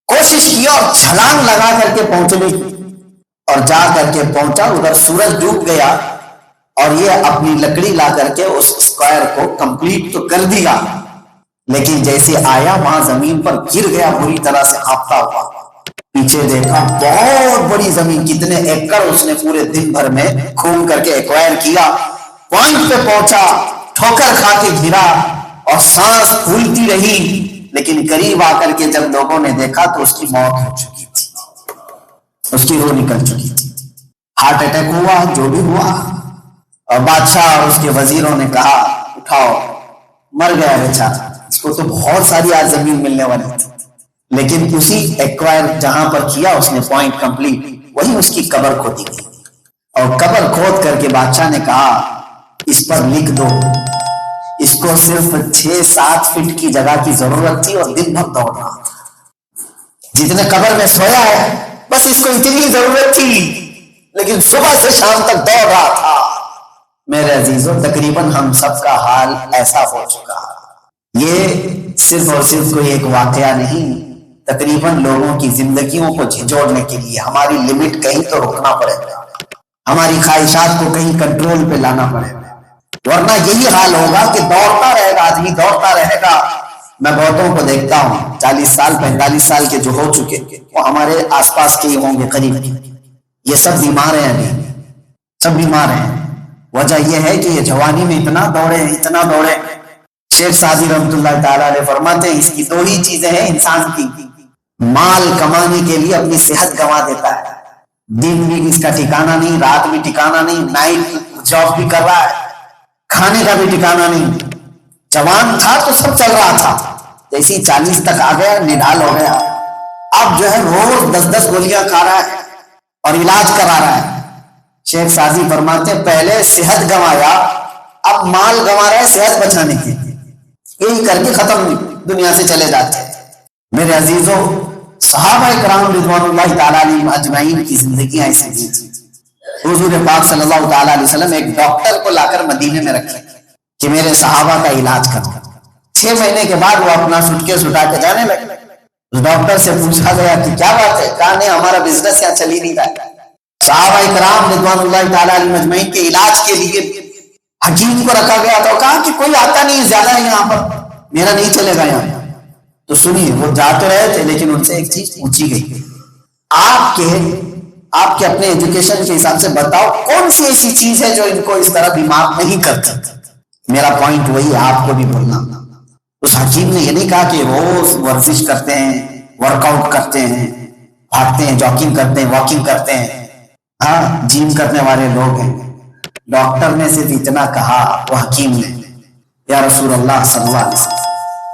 کوشش کی اور چھلانگ لگا کر کے پہنچنے کی، اور جا کر کے پہنچا، ادھر سورج ڈوب گیا اور یہ اپنی لکڑی لا کر کے اس اسکوائر کو کمپلیٹ تو کر دیا، لیکن جیسے آیا وہاں زمین پر گر گیا بری طرح سے ہانپتا ہوا، پیچھے دیکھا بہت بڑی زمین، کتنے ایکڑ اس نے پورے دن بھر میں گھوم کر کے ایکوائر کیا، پوائنٹ پہ پہنچا، ٹھوکر کھا کے گرا اور سانس پھولتی رہی، لیکن قریب آ کر کے جب لوگوں نے دیکھا تو اس کی موت ہو چکی تھی، اس کی روح نکل چکی تھی، ہارٹ اٹیک ہوا، جو بھی ہوا، اور بادشاہ اور اس کے وزیروں نے کہا اٹھاؤ، مر گیا بیچارہ، اس کو تو بہت ساری آج زمین ملنے والی تھی، لیکن اسی ایکوائر جہاں پر کیا اس نے پوائنٹ کمپلیٹ، وہی اس کی قبر کھودی گئی، اور قبر کھود کر کے بادشاہ نے کہا اس پر لکھ دو، اس کو صرف 6-7 فٹ کی جگہ کی ضرورت تھی اور دن بھر دوڑ رہا تھا، جتنے قبر میں سویا ہے بس اس کو اتنی ضرورت تھی، لیکن صبح سے شام تک دوڑ رہا تھا۔ میرے عزیزوں، تقریباً ہم سب کا حال ایسا ہو چکا ہے، یہ صرف اور صرف کوئی ایک واقعہ نہیں، تقریباً لوگوں کی زندگیوں کو جھنجھوڑنے کے لیے ہماری لمٹ کہیں تو روکنا پڑے گا، ہماری خواہشات کو کہیں کنٹرول پہ لانا پڑے گا، ورنہ یہی حال ہوگا کہ دوڑتا رہے گا آدمی، دوڑتا رہے گا۔ میں بہتوں کو دیکھتا ہوں 40 سال 45 سال کے جو ہو چکے، وہ ہمارے آس پاس کے ہی ہوں گے قریب، یہ سب بیمار ہیں، ابھی سب بیمار ہیں، وجہ یہ ہے کہ یہ جوانی میں اتنا دوڑے۔ شیخ سعدی رحمۃ اللہ تعالیٰ علیہ فرماتے ہیں اس کی 2 ہی چیزیں ہیں انسان کی، مال کمانے کے لیے اپنی صحت گنوا دیتا ہے، دن بھی اس کا ٹھکانہ نہیں، رات بھی ٹھکانہ نہیں، نائٹ جاب بھی کر رہا ہے، کھانے کا بھی ٹھکانہ نہیں، جوان تھا تو سب چل رہا تھا، جیسی 40 تک آ گیا نڈال ہو گیا، اب جو ہے روز 10 گولیاں کھا رہا ہے اور علاج کرا رہا ہے۔ شیخ سعدی فرماتے ہیں پہلے صحت گنوایا، اب مال گنوا رہا ہے صحت بچانے کے، یہی کر کے ختم دنیا سے چلے جاتے ہیں۔ میرے عزیزوں، صحابہ کرام رضوان اللہ تعالیٰ علیہم اجمعین کی زندگیاں ایسی تھیں، حضور پاک صلی اللہ تعالیٰ علیہ وسلم ایک ڈاکٹر کو لا کر مدینے میں رکھے کہ میرے صحابہ کا علاج کرو، 6 مہینے کے بعد وہ اپنا سوٹکیس اٹھا کے جانے لگے۔ اس ڈاکٹر سے پوچھا گیا کہ کیا بات ہے؟ کہا نہیں، ہمارا بزنس یہاں چل ہی نہیں رہا۔ صحابہ کرام رضوان اللہ تعالیٰ علیہ مجمعین کے علاج کے لیے حکیم کو رکھا گیا تھا، کہا کہ کوئی آتا نہیں زیادہ ہے یہاں پر، میرا نہیں چلے گا یہاں۔ تو سنیے، وہ جاتے رہے تھے لیکن ان سے ایک چیز پوچھی گئی، آپ کے اپنے ایجوکیشن کے حساب سے بتاؤ کون سی ایسی چیز ہے جو ان کو اس طرح بیمار نہیں کرتی؟ میرا پوائنٹ وہی ہے، آپ کو بھی بولنا۔ اس حکیم نے یہ نہیں کہا کہ روز ورزش کرتے ہیں، ورک آؤٹ کرتے ہیں، بھاگتے ہیں، جاگنگ کرتے ہیں، واکنگ کرتے ہیں، ہاں جم کرنے والے لوگ ہیں۔ ڈاکٹر نے صرف اتنا کہا، وہ حکیم نے، یا رسول اللہ صلی اللہ علیہ وسلم،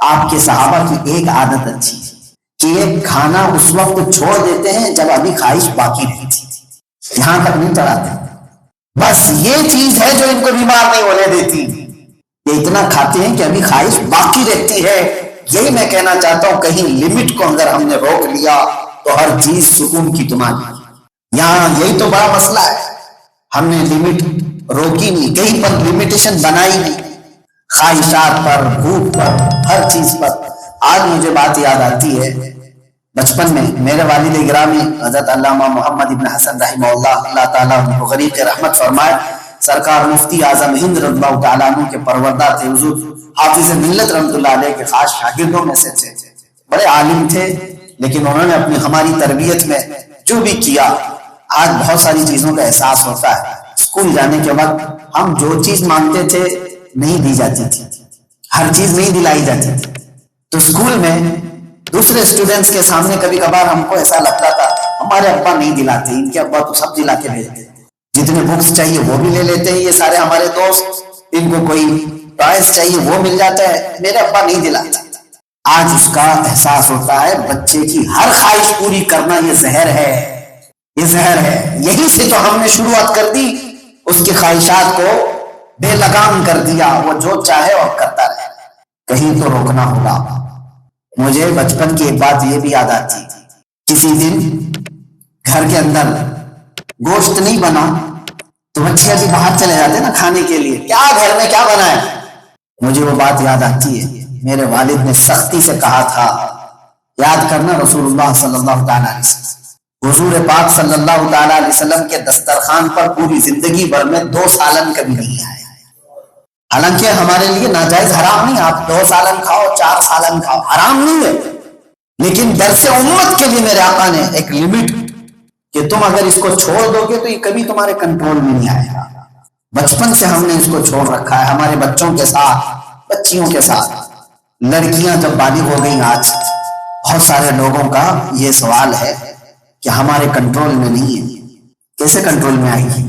آپ کے صحابہ کی ایک عادت اچھی ہے کہ یہ کھانا اس وقت چھوڑ دیتے ہیں جب ابھی خواہش باقی رہتی تھی، یہاں تک نہیں چڑھاتے، بس یہ چیز ہے جو ان کو بیمار نہیں ہونے دیتی، یہ اتنا کھاتے ہیں کہ ابھی خواہش باقی رہتی ہے۔ یہی میں کہنا چاہتا ہوں، کہیں لمٹ کو اگر ہم نے روک لیا تو ہر چیز سکون کی تمہاری، یہاں یہی تو بڑا مسئلہ ہے، ہم نے لمٹ روکی نہیں، کہیں پر لمیٹیشن بنائی نہیں، خواہشات پر، بھوک پر، ہر چیز پر۔ آج مجھے بات یاد آتی ہے، بچپن میں میرے والد گرامی حضرت علامہ محمد ابن حسن رحمہ اللہ، اللہ تعالیٰ ان کو غریق رحمت فرمائے، سرکار مفتی اعظم ہند رضی اللہ تعالیٰ عنہ کے پروردہ تھے، حضور حافظ ملت رحمۃ اللہ علیہ کے خاص شاگردوں میں سے تھے، بڑے عالم تھے، لیکن انہوں نے اپنی ہماری تربیت میں جو بھی کیا، آج بہت ساری چیزوں کا احساس ہوتا ہے۔ اسکول جانے کے وقت ہم جو چیز مانگتے تھے نہیں دی جاتی تھی، ہر چیز نہیں دلائی جاتی تھی، تو اسکول میں دوسرے اسٹوڈنٹس کے سامنے کبھی کبھار ہم کو ایسا لگتا تھا ہمارے ابا نہیں دلاتے، ان کے ابا تو سب دلا کے بھیجتے، جتنے بکس چاہیے وہ بھی لے لیتے ہیں یہ سارے ہمارے دوست، ان کو کوئی ٹوائز چاہیے وہ مل جاتا ہے، میرے ابا نہیں دلاتے۔ آج اس کا احساس ہوتا ہے بچے کی ہر خواہش پوری کرنا یہ زہر ہے، یہ زہر ہے، یہی سے تو ہم نے شروعات کر دی، اس کی خواہشات کو بے لگام کر دیا، وہ جو چاہے اور کرتا رہے، کہیں تو روکنا ہوگا۔ مجھے بچپن کی ایک بات یہ بھی یاد آتی، کسی دن گھر کے اندر گوشت نہیں بنا تو بچے ابھی باہر چلے جاتے نا کھانے کے لیے، کیا گھر میں کیا بنا ہے؟ مجھے وہ بات یاد آتی ہے، میرے والد نے سختی سے کہا تھا، یاد کرنا رسول اللہ صلی اللہ تعالیٰ علیہ وسلم، حضور پاک صلی اللہ تعالیٰ علیہ وسلم کے دسترخوان پر پوری زندگی بھر میں 2 سالن کبھی نہیں آئے۔ حالانکہ ہمارے لیے ناجائز حرام نہیں، آپ 2 سالن کھاؤ 4 سالن کھاؤ، حرام نہیں ہے، لیکن درس امت کے لیے میرے آقا نے ایک لمٹ کہ تم اگر اس کو چھوڑ دو گے تو یہ کبھی تمہارے کنٹرول میں نہیں آئے گا۔ بچپن سے ہم نے اس کو چھوڑ رکھا ہے، ہمارے بچوں کے ساتھ، بچیوں کے ساتھ۔ لڑکیاں جب بالغ ہو گئیں، آج بہت سارے لوگوں کا یہ سوال ہے کہ ہمارے کنٹرول میں نہیں ہے، کیسے کنٹرول میں آئے گی؟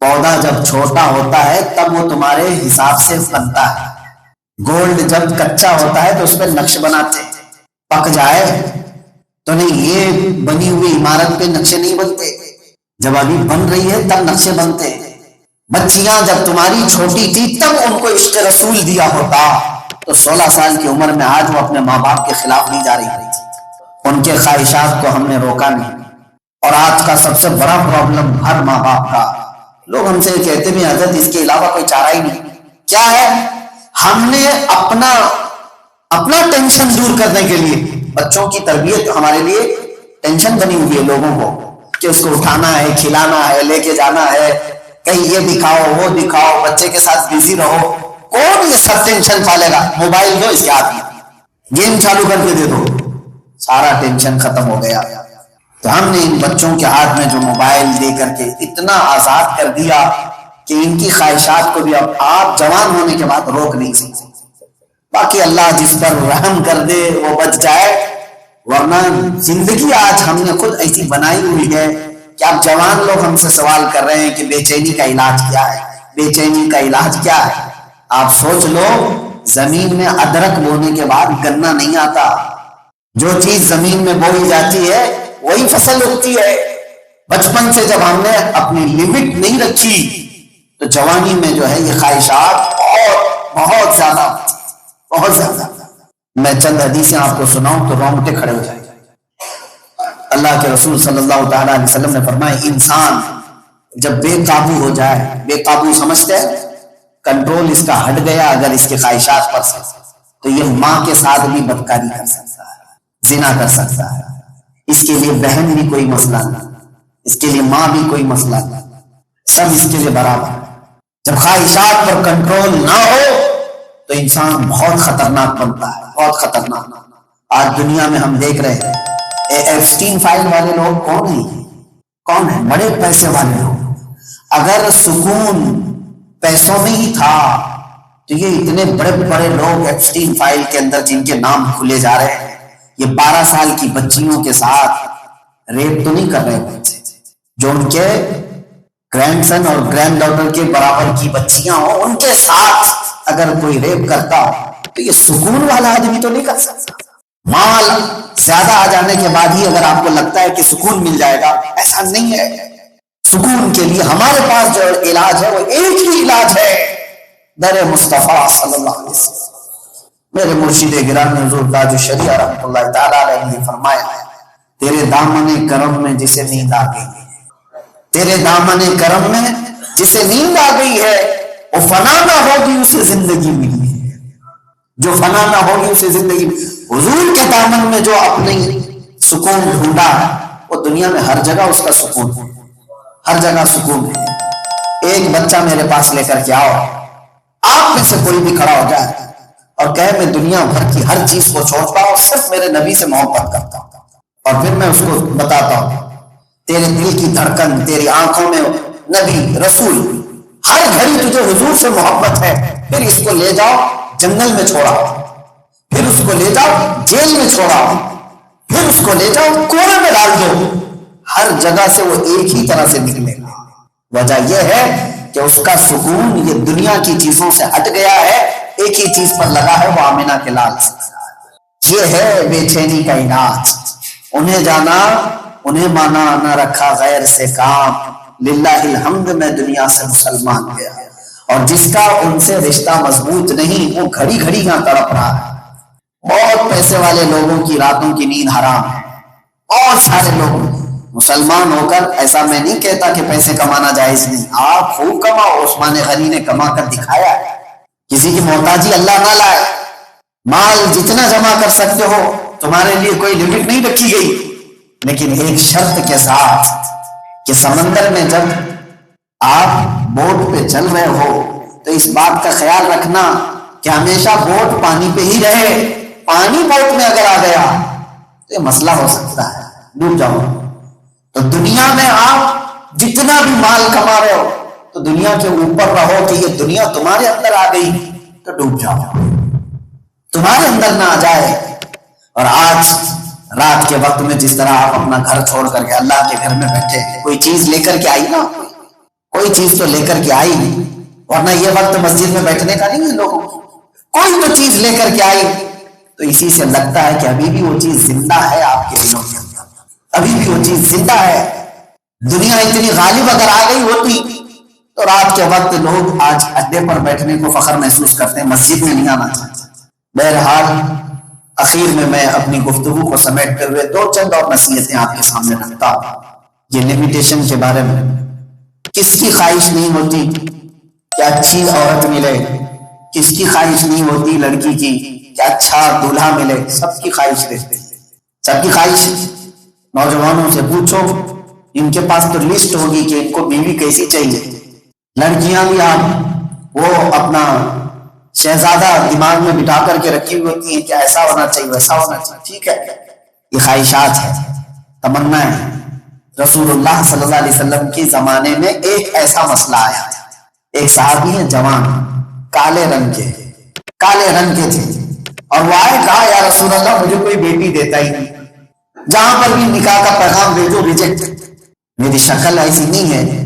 پودا جب چھوٹا ہوتا ہے تب وہ تمہارے حساب سے بنتا ہے، گولڈ جب کچا ہوتا ہے تو اس پہ نقش بناتے ہیں، پک جائے تو نہیں، یہ بنی ہوئی عمارت پہ نقشے نہیں بنتے، جب ابھی بن رہی ہے تب نقشے بنتے ہیں۔ بچیاں جب تمہاری چھوٹی تھی تب ان کو عشق رسول دیا ہوتا تو 16 سال کی عمر میں آج وہ اپنے ماں باپ کے خلاف نہیں جا رہی تھی، ان کے خواہشات کو ہم نے روکا نہیں۔ اور آج کا سب سے بڑا پرابلم ہر ماں باپ کا، لوگ ہم سے کہتے بھی حضرت اس کے علاوہ کوئی چارہ ہی نہیں، کیا ہے؟ ہم نے اپنا ٹینشن دور کرنے کے لیے، بچوں کی تربیت ہمارے لیے ٹینشن بنی ہوئی ہے لوگوں کو کہ اس کو اٹھانا ہے، کھلانا ہے، لے کے جانا ہے، کہیں یہ دکھاؤ وہ دکھاؤ، بچے کے ساتھ بزی رہو۔ کون یہ سب ٹینشن پالے گا؟ موبائل دو اس کے ہاتھ میں، گیم چالو کر کے دے دو، سارا ٹینشن ختم ہو گیا۔ تو ہم نے ان بچوں کے ہاتھ میں جو موبائل دے کر کے اتنا آزاد کر دیا کہ ان کی خواہشات کو بھی اب آپ جوان ہونے کے بعد روک نہیں سکتے۔ باقی اللہ جس پر رحم کر دے وہ بچ جائے، ورنہ زندگی آج ہم نے خود ایسی بنائی ہوئی ہے کہ اب جوان لوگ ہم سے سوال کر رہے ہیں کہ بے چینی کا علاج کیا ہے، بے چینی کا علاج کیا ہے؟ آپ سوچ لو، زمین میں ادرک بونے کے بعد گنا نہیں آتا، جو چیز زمین میں بوئی جاتی ہے وہی فصل اگتی ہے۔ بچپن سے جب ہم نے اپنی لمٹ نہیں رکھی تو جوانی میں جو ہے یہ خواہشات بہت زیادہ ہوتی ہیں، بہت زیادہ۔ میں چند حدیثیں آپ کو سناؤں تو رونگٹے کھڑے ہو جائیں۔ اللہ کے رسول صلی اللہ تعالیٰ علیہ وسلم نے فرمایا، انسان جب بے قابو ہو جائے، بے قابو سمجھتے ہیں کنٹرول اس کا ہٹ گیا اگر اس کے خواہشات پر سے، تو یہ ماں کے ساتھ بھی بدکاری کر سکتا ہے، زنا کر سکتا ہے، اس کے لیے بہن بھی کوئی مسئلہ نہیں، اس کے لیے ماں بھی کوئی مسئلہ نہیں، سب اس کے لیے برابر ہے۔ جب خواہشات پر کنٹرول نہ ہو تو انسان بہت خطرناک بنتا ہے، بہت خطرناک۔ آج دنیا میں ہم دیکھ رہے ہیں ایپسٹین فائل والے لوگ کون ہیں؟ کون ہیں؟ بڑے پیسے والے لوگ۔ اگر سکون پیسوں میں ہی تھا تو یہ اتنے بڑے بڑے لوگ ایپسٹین فائل کے اندر جن کے نام کھلے جا رہے ہیں، یہ 12 سال کی بچیوں کے ساتھ ریپ تو نہیں کر رہے بچے، جو ان کے گرینڈ سن اور گرینڈ ڈاٹر کے برابر کی بچیاں ہوں، ان کے ساتھ اگر کوئی ریپ کرتا ہو تو یہ سکون والا آدمی تو نہیں کر سکتا۔ مال زیادہ آ جانے کے بعد ہی اگر آپ کو لگتا ہے کہ سکون مل جائے گا، ایسا نہیں ہے۔ سکون کے لیے ہمارے پاس جو علاج ہے وہ ایک ہی علاج ہے، در مصطفیٰ صلی اللہ علیہ وسلم۔ میرے مرشد گرامی حضور تاج الشریعہ رحمۃ اللہ تعالیٰ علیہ نے فرمایا، تیرے دامن کرم میں جسے نیند آ گئی ہے، تیرے دامن کرم میں جسے نیند آ گئی ہے، وہ فنا نہ ہوگی اسے زندگی ملی ہے، جو فنا نہ ہوگی اسے زندگی۔ حضور کے دامن میں جو اپنے سکون ڈھونڈا ہے وہ دنیا میں ہر جگہ اس کا سکون ہے، ہر جگہ سکون ہے۔ ایک بچہ میرے پاس لے کر کے آؤ، آپ میں سے کوئی بھی کھڑا ہو جائے اور کہے میں دنیا بھر کی ہر چیز کو چھوڑتا ہوں، صرف میرے نبی سے محبت کرتا ہوں، اور پھر میں اس کو بتاتا ہوں تیرے دل کی دھڑکن، تیری آنکھوں میں نبی رسول، ہر گھڑی تجھے حضور سے محبت ہے، پھر اس کو لے جاؤ جنگل میں چھوڑا، پھر اس کو لے جاؤ جیل میں چھوڑا، پھر اس کو لے جاؤ کوڑے میں ڈال دو، ہر جگہ سے وہ ایک ہی طرح سے نکلے گا۔ وجہ یہ ہے کہ اس کا سکون یہ دنیا کی چیزوں سے ہٹ گیا ہے، ایک ہی چیز پر لگا ہے، وہ آمنہ کے لال سے۔ یہ ہے بے چینی کا علاج۔ انہیں جانا انہیں مانا، نہ رکھا غیر سے کام، للہ الحمد میں دنیا سے مسلمان گیا۔ اور جس کا ان سے رشتہ مضبوط نہیں وہ گھڑی گھڑی یہاں تڑپ رہا ہے۔ بہت پیسے والے لوگوں کی راتوں کی نیند حرام ہے، بہت سارے لوگ مسلمان ہو کر ایسا میں نہیں کہتا کہ پیسے کمانا جائز نہیں، آپ خوب کماؤ، عثمان غنی نے کما کر دکھایا ہے۔ کسی کی محتاجی اللہ نہ لائے، مال جتنا جمع کر سکتے ہو، تمہارے لیے کوئی لمٹ نہیں رکھی گئی، لیکن ایک شرط کے ساتھ کہ سمندر میں جب آپ بوٹ پہ چل رہے ہو تو اس بات کا خیال رکھنا کہ ہمیشہ بوٹ پانی پہ ہی رہے، پانی بوٹ میں اگر آ گیا تو یہ مسئلہ ہو سکتا ہے، ڈوب جاؤ۔ تو دنیا میں آپ جتنا بھی مال کما رہے ہو تو دنیا کے اوپر رہو کہ یہ دنیا تمہارے اندر آ گئی تو ڈوب جاؤ، تمہارے اندر نہ آ جائے۔ اور آج رات کے وقت میں جس طرح آپ اپنا گھر چھوڑ کر کے اللہ کے گھر میں بیٹھے، کوئی چیز لے کر کے آئی نا، کوئی چیز تو لے کر کے آئی نہیں، ورنہ یہ وقت مسجد میں بیٹھنے کا نہیں ہے لوگوں کو، کوئی تو چیز لے کر کے آئی، تو اسی سے لگتا ہے کہ ابھی بھی وہ چیز زندہ ہے آپ کے دلوں کے اندر، ابھی بھی وہ چیز زندہ ہے۔ دنیا اتنی غالب اگر آ گئی ہوتی تو رات کے وقت لوگ آج اڈے پر بیٹھنے کو فخر محسوس کرتے ہیں، مسجد میں نہیں آنا چاہتے۔ بہرحال اخیر میں اپنی گفتگو کو سمیٹتے ہوئے دو چند اور نصیحتیں آپ کے سامنے رکھتا ہوں۔ یہ لمیٹیشن کے بارے میں کس کی خواہش نہیں ہوتی کہ اچھی عورت ملے، کس کی خواہش نہیں ہوتی لڑکی کی کہ اچھا دولہا ملے، سب کی خواہش رہتی ہے، سب کی خواہش۔ نوجوانوں سے پوچھو، ان کے پاس تو لسٹ ہوگی کہ ان کو بیوی کیسی چاہیے۔ لڑکیاں بھی آپ وہ اپنا شہزادہ دماغ میں بٹھا کر کے رکھی ہوئی ہوتی ہیں کہ ایسا ہونا چاہیے ویسا ہونا چاہیے، ٹھیک ہے، یہ خواہشات ہے، تمنا ہے۔ رسول اللہ صلی اللہ علیہ وسلم کے زمانے میں ایک ایسا مسئلہ آیا تھا، ایک صحابی ہیں جوان، کالے رنگ کے تھے، اور وہ آئے، کہا یا رسول اللہ مجھے کوئی بیٹی دیتا ہی نہیں، جہاں پر بھی نکاح کا پیغام بھیجو ریجیکٹ، میری شکل ایسی نہیں ہے۔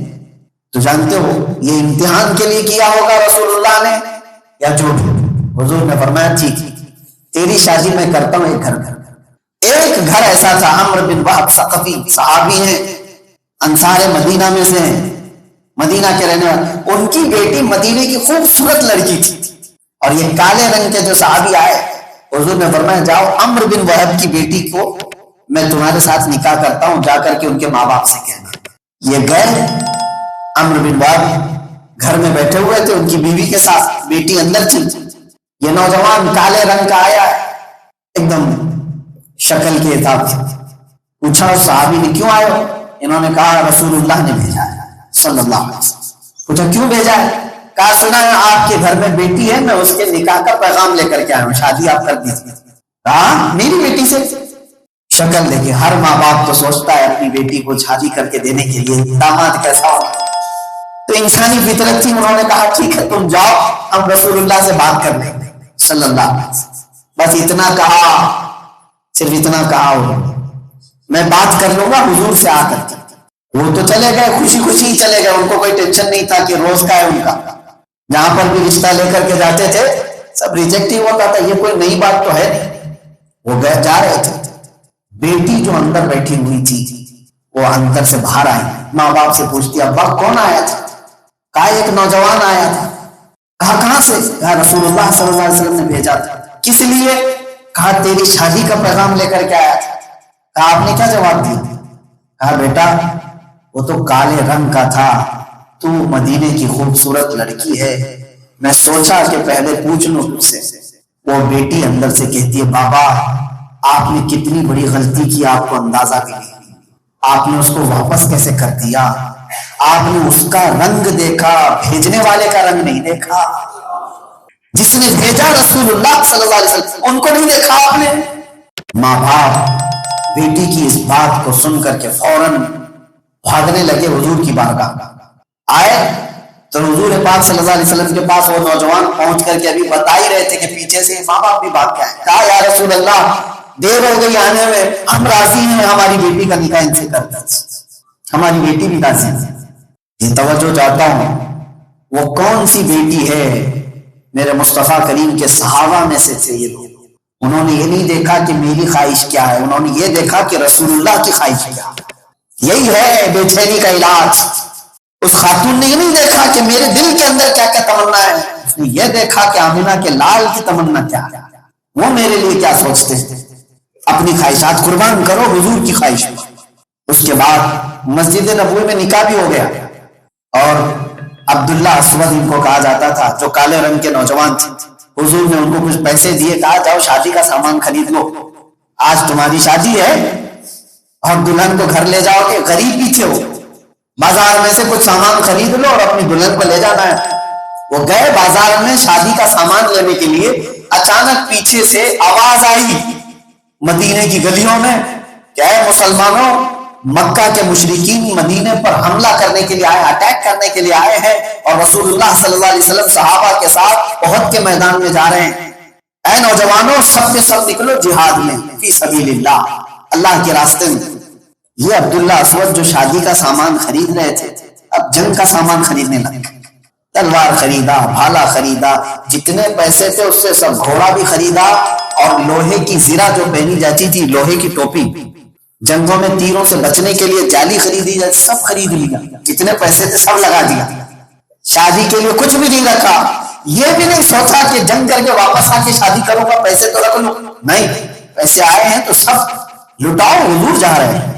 تو جانتے ہو یہ امتحان کے لیے کیا ہوگا رسول اللہ نے یا جھوٹ؟ حضور نے فرمایا ٹھیک، تیری شادی میں کرتا ہوں ایک گھر ایسا تھا، عمرو بن وہب ثقفی صحابی ہیں، انصار مدینہ میں سے ہیں، مدینہ کے رہنے والے، ان کی بیٹی مدینے کی خوبصورت لڑکی تھی، اور یہ کالے رنگ کے جو صحابی آئے، حضور نے فرمایا جاؤ عمرو بن وہب کی بیٹی کو میں تمہارے ساتھ نکاح کرتا ہوں، جا کر کے ان کے ماں باپ سے کہنا۔ یہ گئے، عمرو بن وہب گھر میں بیٹھے ہوئے تھے ان کی بیوی کے ساتھ، بیٹی اندر تھی، یہ نوجوان کالے رنگ کا آیا، ایک دم شکل کے اعتبار سے پوچھا اس صحابی نے کیوں آئے ہو؟ انہوں نے کہا رسول اللہ نے بھیجا ہے صلی اللہ علیہ وسلم۔ پوچھا کیوں بھیجا ہے؟ کہا سنا ہے آپ کے گھر میں بیٹی ہے، میں اس کے نکاح کا پیغام لے کر کے آیا ہوں، شادی آپ کر دیجیے۔ کہا میری بیٹی سے؟ شکل دیکھیں، ہر ماں باپ تو سوچتا ہے اپنی بیٹی کو شادی کر کے دینے کے لیے داماد کیسا ہو، تو انسانی فطرت تھی، انہوں نے کہا ٹھیک ہے تم جاؤ، ہم رسول اللہ سے بات کر لیں گے صلی اللہ علیہ وسلم۔ بس اتنا کہا، صرف اتنا کہا انہوں نے، میں بات کر لوں گا حضور سے آ کر کے۔ وہ تو چلے گئے، خوشی خوشی ہی چلے گئے، ان کو کوئی ٹینشن نہیں تھا کہ روز کا ہے ان کا، جہاں پر بھی رشتہ لے کر کے جاتے تھے سب ریجیکٹ ہی ہوتا تھا، یہ کوئی نئی بات تو ہے نہیں۔ وہ گئے، جا رہے تھے، بیٹی جو اندر بیٹھی ہوئی تھی وہ اندر سے باہر آئی، ماں باپ سے پوچھتی ابا کون آیا تھا؟ کہا ایک نوجوان آیا تھا۔ کہا کہاں سے؟ کہا رسول اللہ صلی اللہ علیہ وسلم نے بھیجا تھا۔ کس لیے؟ کہا تیری شادی کا پیغام لے کر کے آیا تھا۔ کہا آپ نے کیا جواب دیا؟ کہا بیٹا وہ تو کالے رنگ کا تھا، تو مدینے کی خوبصورت لڑکی ہے، میں سوچا کہ پہلے پوچھ لوں تجھ سے۔ وہ بیٹی اندر سے کہتی ہے بابا آپ نے کتنی بڑی غلطی کی، آپ کو اندازہ بھی نہیں، آپ نے اس کو واپس کیسے کر دیا؟ آپ نے اس کا رنگ دیکھا، بھیجنے والے کا رنگ نہیں دیکھا، جس نے بھیجا رسول اللہ صلی اللہ علیہ وسلم ان کو نہیں دیکھا آپ نے۔ ماں باپ بیٹی کی اس بات کو سن کر کے فوراً بھاگنے لگے حضور کی بارگاہ، آئے تو حضور پاک صلی اللہ علیہ وسلم کے پاس وہ نوجوان پہنچ کر کے ابھی بتا ہی رہے تھے کہ پیچھے سے ماں باپ بھی بھاگ کے آئے۔ کہا یا رسول اللہ دیر ہو گئی آنے میں، ہم راضی ہیں ہماری بیٹی کا نکاح ان سے کر دیں، ہماری بیٹی بھی راضی ہے۔ یہ توجہ چاہتا ہوں وہ کون سی بیٹی ہے؟ میرے مصطفیٰ کریم کے صحابہ میں سے تھے یہ لوگ، انہوں نے یہ نہیں دیکھا کہ میری خواہش کیا ہے، انہوں نے یہ دیکھا کہ رسول اللہ کی خواہش کیا ہے۔ یہی ہے بے چینی کا علاج۔ اس خاتون نے یہ نہیں دیکھا کہ میرے دل کے اندر کیا کیا تمنا ہے، اس نے یہ دیکھا کہ آمینہ کے لال کی تمنا کیا ہے، وہ میرے لیے کیا سوچتے ہیں۔ اپنی خواہشات قربان کرو حضور کی خواہش پر۔ اس کے بعد مسجد نبوی میں نکاح بھی ہو گیا، اور عبداللہ اسود ان کو کہا جاتا تھا، جو کالے رنگ کے نوجوان تھے۔ حضور نے ان کو کچھ پیسے دیے، کہا جاؤ شادی کا سامان خرید لو، آج تمہاری شادی ہے اور دلہن کو گھر لے جاؤ گے۔ غریب بھی تھے وہ، بازار میں سے کچھ سامان خرید لو اور اپنی دلہن کو لے جانا ہے۔ وہ گئے بازار میں شادی کا سامان لینے کے لیے، اچانک پیچھے سے آواز آئی مدینے کی گلیوں میں کہ اے مسلمانوں، مکہ کے مشرکین مدینے پر حملہ کرنے کے لیے آئے، اٹیک کرنے کے لیے آئے ہیں، اور رسول اللہ صلی اللہ علیہ وسلم صحابہ کے ساتھ احد کے میدان میں جا رہے ہیں۔ اے نوجوانوں، سب کے سب نکلو جہاد میں، فی سبیل اللہ، اللہ کے راستے میں۔ یہ عبداللہ اسود جو شادی کا سامان خرید رہے تھے، اب جنگ کا سامان خریدنے لگے، تلوار خریدا، بھالا خریدا، جتنے پیسے تھے اس سے سب، گھوڑا بھی خریدا، اور لوہے کی زرہ جو پہنی جاتی تھی، لوہے کی ٹوپی، جنگوں میں تیروں سے بچنے کے لیے جالی خریدی جاتی، سب خرید لیا، جتنے پیسے تھے سب لگا دیا۔ شادی کے لیے کچھ بھی نہیں رکھا، یہ بھی نہیں سوچا کہ جنگ کر کے واپس آ کے شادی کروں گا، پیسے تو رکھ لوں، نہیں، پیسے آئے ہیں تو سب لٹاؤ، حضور جا رہے ہیں۔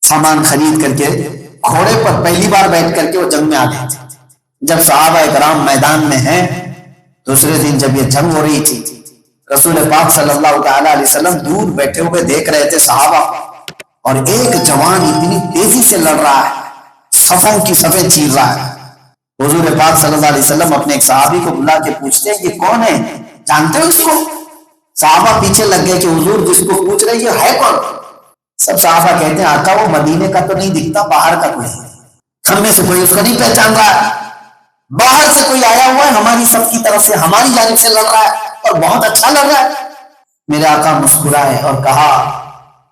سامان خرید کر کے گھوڑے پر پہلی بار بیٹھ کر کے وہ جنگ میں آ گئے تھے۔ جب صحابہ کرام میدان میں ہیں، دوسرے دن جب یہ جنگ ہو رہی تھی، رسول پاک صلی اللہ تعالی علیہ وسلم دور بیٹھے ہوئے دیکھ رہے تھے صحابہ، اور ایک جوان اتنی تیزی سے لڑ رہا ہے، صفوں کی صفیں چیر رہا ہے۔ حضور پاک صلی اللہ علیہ وسلم اپنے ایک صحابی کو بلا کے پوچھتے ہیں یہ کون ہے، جانتے ہو اس کو؟ صحابہ پیچھے لگ گئے کہ حضور جس کو پوچھ رہے یہ ہے کون؟ سب صحابہ کہتے ہیں آقا وہ مدینے کا تو نہیں دکھتا، باہر کا کوئی ہے، ہم میں سے کوئی اس کو نہیں پہچان رہا ہے، باہر سے کوئی آیا ہوا ہے، ہماری سب کی طرف سے، ہماری جانب سے لڑ رہا ہے اور بہت اچھا لڑ رہا ہے۔ میرے آقا مسکرائے اور کہا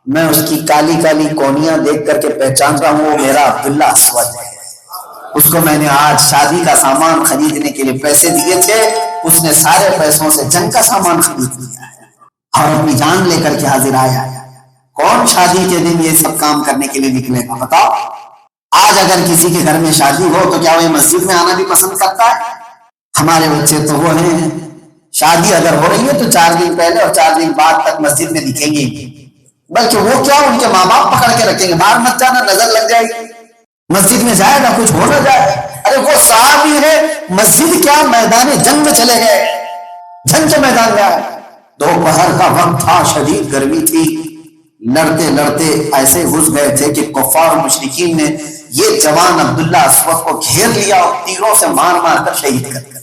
میں اس کی کالی کالی کونیاں دیکھ کر کے پہچان رہا ہوں، وہ میرا عبداللہ اسود ہے، اس کو میں نے آج شادی کا سامان خریدنے کے لیے پیسے دیے تھے، اس نے سارے پیسوں سے جنگ کا سامان خرید لیا ہے اور اپنی جان لے کر کے حاضر آیا ہے۔ کون شادی کے دن یہ سب کام کرنے کے لیے نکلے گا بتاؤ؟ آج اگر کسی کے گھر میں شادی ہو تو کیا وہ مسجد میں آنا بھی پسند کرتا ہے؟ ہمارے بچے تو وہ ہیں، شادی اگر ہو رہی ہے تو 4 دن پہلے اور 4 دن بعد تک مسجد میں دکھیں گے، بلکہ وہ کیا ان کے ماں باپ پکڑ کے رکھیں گے، باہر مت جانا، نظر لگ جائے گی، مسجد میں جائے گا کچھ ہو نہ جائے۔ ارے وہ صحابی ہے، مسجد کیا میدان جنگ میں چلے گئے، جنگ کے میدان میں آئے، دوپہر کا وقت تھا، شدید گرمی تھی، لڑتے لڑتے ایسے گھس گئے تھے کہ کفار مشرکین نے یہ جوان عبداللہ اسود کو گھیر لیا اور تیروں سے مار مار کر شہید کر دیا۔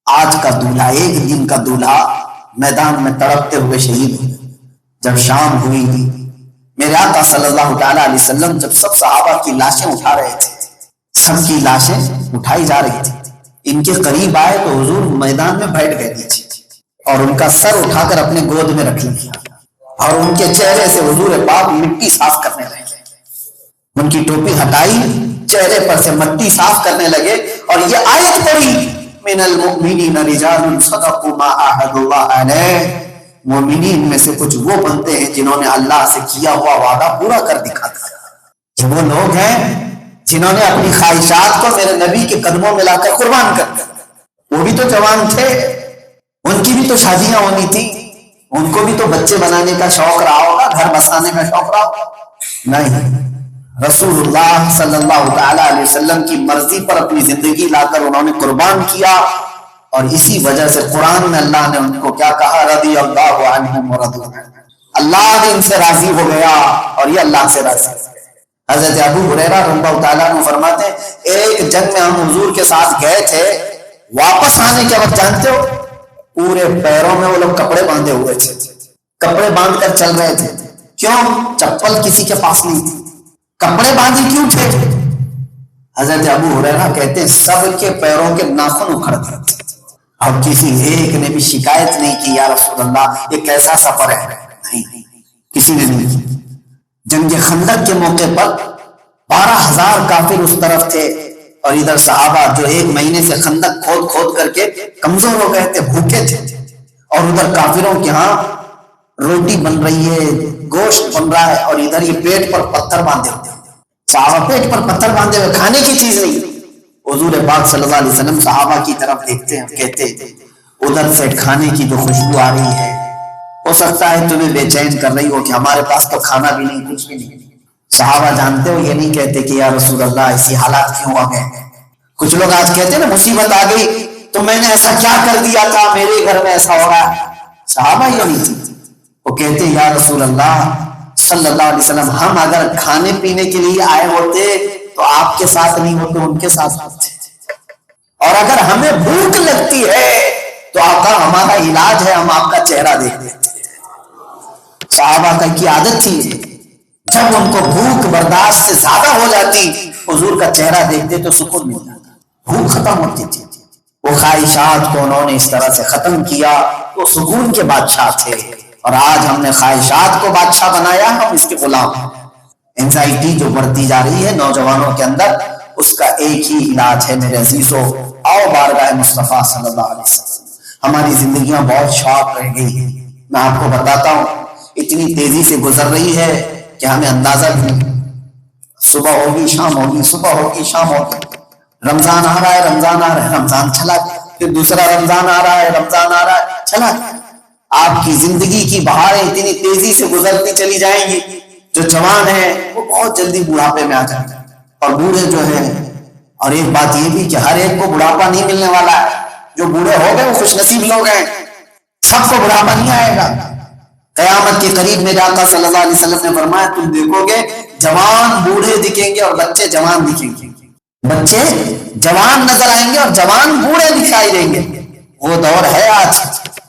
آج کا دولہا، ایک دن کا دولہا میدان میں تڑپتے ہوئے شہید ہو گئے۔ جب شام ہوئی میرے آقا صلی اللہ تعالی علیہ وسلم جب سب صحابہ کی لاشیں اٹھا رہے تھے، سب کی لاشیں اٹھائی جا رہی تھی، ان کے قریب آئے تو حضور میدان میں بیٹھ گئے نیچے اور ان کا سر اٹھا کر اپنے گود میں رکھ لیا اور ان کے چہرے سے حضور پاک مٹی صاف کرنے لگے، ان کی ٹوپی ہٹائی، چہرے پر سے مٹی صاف کرنے لگے اور یہ آیت پڑھی من المؤمنین رجال صدقوا ما عاهدوا الله علیہ، مومنین میں سے کچھ وہ بنتے ہیں جنہوں نے اللہ سے کیا ہوا وعدہ پورا کر دکھاتا ہے۔ یہ وہ لوگ ہیں جنہوں نے اپنی خواہشات کو میرے نبی کے قدموں میں لا کر قربان کر دیا۔ وہ بھی تو جوان تھے، ان کی بھی تو شادیاں ہونی تھی، ان کو بھی تو بچے بنانے کا شوق رہا ہوگا، گھر بسانے کا شوق رہا ہوگا، نہیں، رسول اللہ صلی اللہ تعالی علیہ وسلم کی مرضی پر اپنی زندگی لا کر انہوں نے قربان کیا، اور اسی وجہ سے قرآن میں اللہ نے ان کو کیا کہا، رضی اللہ عنہم ورضوا عنہ، اللہ نے ان سے راضی ہو گیا اور یہ اللہ سے راضی ہو گئے۔ حضرت ابو ہریرہ رضی اللہ تعالیٰ عنہ فرماتے ہیں ایک جنگ میں ہم حضور کے ساتھ گئے تھے، واپس آنے کے وقت جانتے ہو پورے پیروں میں وہ لوگ کپڑے باندھے ہوئے تھے، کپڑے باندھ کر چل رہے تھے، کیوں؟ چپل کسی کے پاس نہیں تھی، کپڑے باندھی کیوں تھے؟ حضرت ابو ہریرہ کہتے ہیں سب کے پیروں کے ناخن اکھڑ گئے تھے اور کسی ایک نے بھی شکایت نہیں کی یا رسول اللہ یہ کیسا سفر ہے، نہیں، کسی نے نہیں کی۔ جنگ خندق کے موقع پر 12,000 کافر اس طرف تھے اور ادھر صحابہ جو 1 مہینے سے خندق کھود کھود کر کے کمزور ہو گئے تھے، بھوکے تھے، اور ادھر کافروں کے ہاں روٹی بن رہی ہے، گوشت بن رہا ہے، اور ادھر یہ پیٹ پر پتھر باندھے ہوتے ہیں، صحابہ پیٹ پر پتھر باندھے ہوئے، کھانے کی چیز نہیں۔ حضور پاک صلی اللہ علیہ وسلم صحابہ کی طرف دیکھتے ہیں، کہتے ادھر سے کھانے کی جو خوشبو آ رہی ہے ہو سکتا ہے تمہیں بے چین کر رہی ہو کہ ہمارے پاس تو کھانا بھی نہیں، کچھ بھی نہیں۔ صحابہ جانتے ہو یہ نہیں کہتے کہ یا رسول اللہ ایسی حالات کیوں آ گئے. کچھ لوگ آج کہتے ہیں نا مصیبت آ گئی تو میں نے ایسا کیا کر دیا تھا، میرے گھر میں ایسا ہو رہا ہے. صحابہ یہ نہیں تھے، وہ کہتے یا رسول اللہ صلی اللہ علیہ وسلم ہم اگر کھانے پینے کے لیے آئے ہوتے تو آپ کے ساتھ نہیں ہوتے، ان کے ساتھ ہوتے. اور اگر ہمیں بھوک لگتی ہے تو آقا ہمارا علاج ہے، ہم آپ کا چہرہ دیکھتے ہیں. صحابہ کا کی عادت تھی، جب ان کو بھوک برداشت سے زیادہ ہو جاتی حضور کا چہرہ دیکھتے تو سکون مل جاتا، بھوک ختم ہوتی تھی. وہ خواہشات کو انہوں نے اس طرح سے ختم کیا، وہ سکون کے بادشاہ تھے. اور آج ہم نے خواہشات کو بادشاہ بنایا، ہم اس کے غلام ہیں. اینزائٹی جو بڑھتی جا رہی ہے نوجوانوں کے اندر، اس کا ایک ہی علاج ہے میرے عزیزو، آؤ بارگاہ مصطفیٰ صلی اللہ علیہ وسلم. ہماری زندگیاں بہت شارٹ رہ گئی ہیں، میں آپ کو بتاتا ہوں اتنی تیزی سے گزر رہی ہے کہ ہمیں اندازہ بھی نہیں. صبح ہوگی شام ہوگی، صبح ہوگی شام ہوگی. رمضان آ رہا ہے، رمضان آ رہا ہے، رمضان چلا گیا. پھر دوسرا رمضان آ رہا ہے، رمضان آ رہا ہے، چلا گیا. آپ کی زندگی کی بہاریں اتنی تیزی سے گزرتی چلی جائیں گی. جو جوان ہیں وہ بہت جلدی بڑھاپے میں آ جائیں گے، اور بوڑھے جو ہیں، اور ایک بات یہ بھی کہ ہر ایک کو بڑھاپا نہیں ملنے والا ہے. جو بوڑھے ہو گئے وہ خوش نصیب لوگ ہیں، سب کو بڑھاپا نہیں آئے گا. قیامت کے قریب میرے آقا صلی اللہ علیہ وسلم نے فرمایا تم دیکھو گے جوان بوڑھے دکھیں گے اور بچے جوان دکھیں گے. بچے جوان نظر آئیں گے اور جوان بوڑھے دکھائی دیں گے. وہ دور ہے آج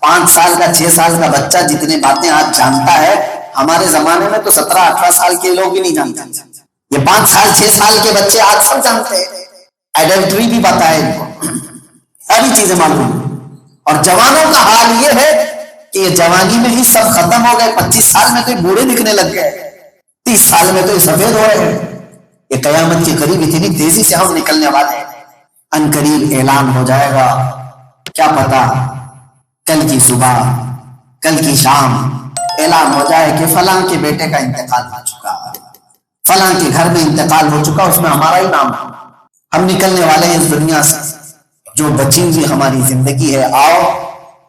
5 سال کا 6 سال کا بچہ جتنے باتیں آج جانتا ہے، ہمارے زمانے میں تو 17-18 سال کے لوگ بھی نہیں جانتے. یہ 5 سال 6 سال کے بچے آج سب جانتے ہیں. ایڈلٹری بھی پتا ہے ان کو، ساری چیزیں معلوم. اور جوانوں کا حال یہ ہے کہ یہ جوانی میں ہی سب ختم ہو گئے. 25 سال میں تو یہ بوڑھے دکھنے لگ گئے، 30 سال میں تو یہ سفید ہو رہے ہیں. یہ قیامت کے قریب اتنی تیزی سے ہم نکلنے والے ہیں. ان قریب اعلان ہو جائے گا، کیا پتا کل کی صبح کل کی شام اعلان ہو جائے کہ فلاں کے بیٹے کا انتقال ہو چکا، فلاں کے گھر میں انتقال ہو چکا، اس میں ہمارا ہی نام ہے. ہم نکلنے والے ہیں اس دنیا سے. جو بچی ہوئی ہماری زندگی ہے، آؤ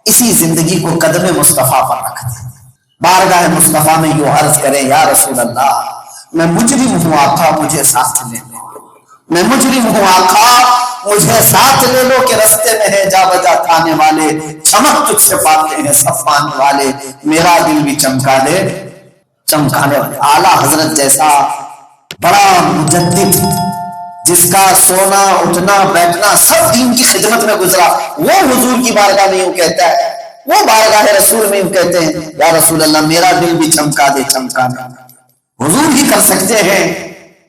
اسی زندگی کو قدم مصطفیٰ پر رکھ دیں، بارگاہ مصطفیٰ میں یوں عرض کریں یا رسول اللہ میں مجرم ہوں آقا مجھے ساتھ لے لو، میں مجرم ہوں آقا مجھے ساتھ لے لو کہ رستے میں ہے جا بجا کھانے والے، چمک تجھ سے پاتے ہیں سب پانے والے، میرا دل بھی چمکا دے چمکانے والے. اعلیٰ حضرت جیسا بڑا مجدد جس کا سونا اٹھنا بیٹھنا سب دین کی خدمت میں گزرا، وہ حضور کی بارگاہ میں یوں کہتا ہے، وہ بارگاہ رسول میں یوں کہتے ہیں یا رسول اللہ میرا دل بھی چمکا دے چمکانا. حضور ہی کر سکتے ہیں.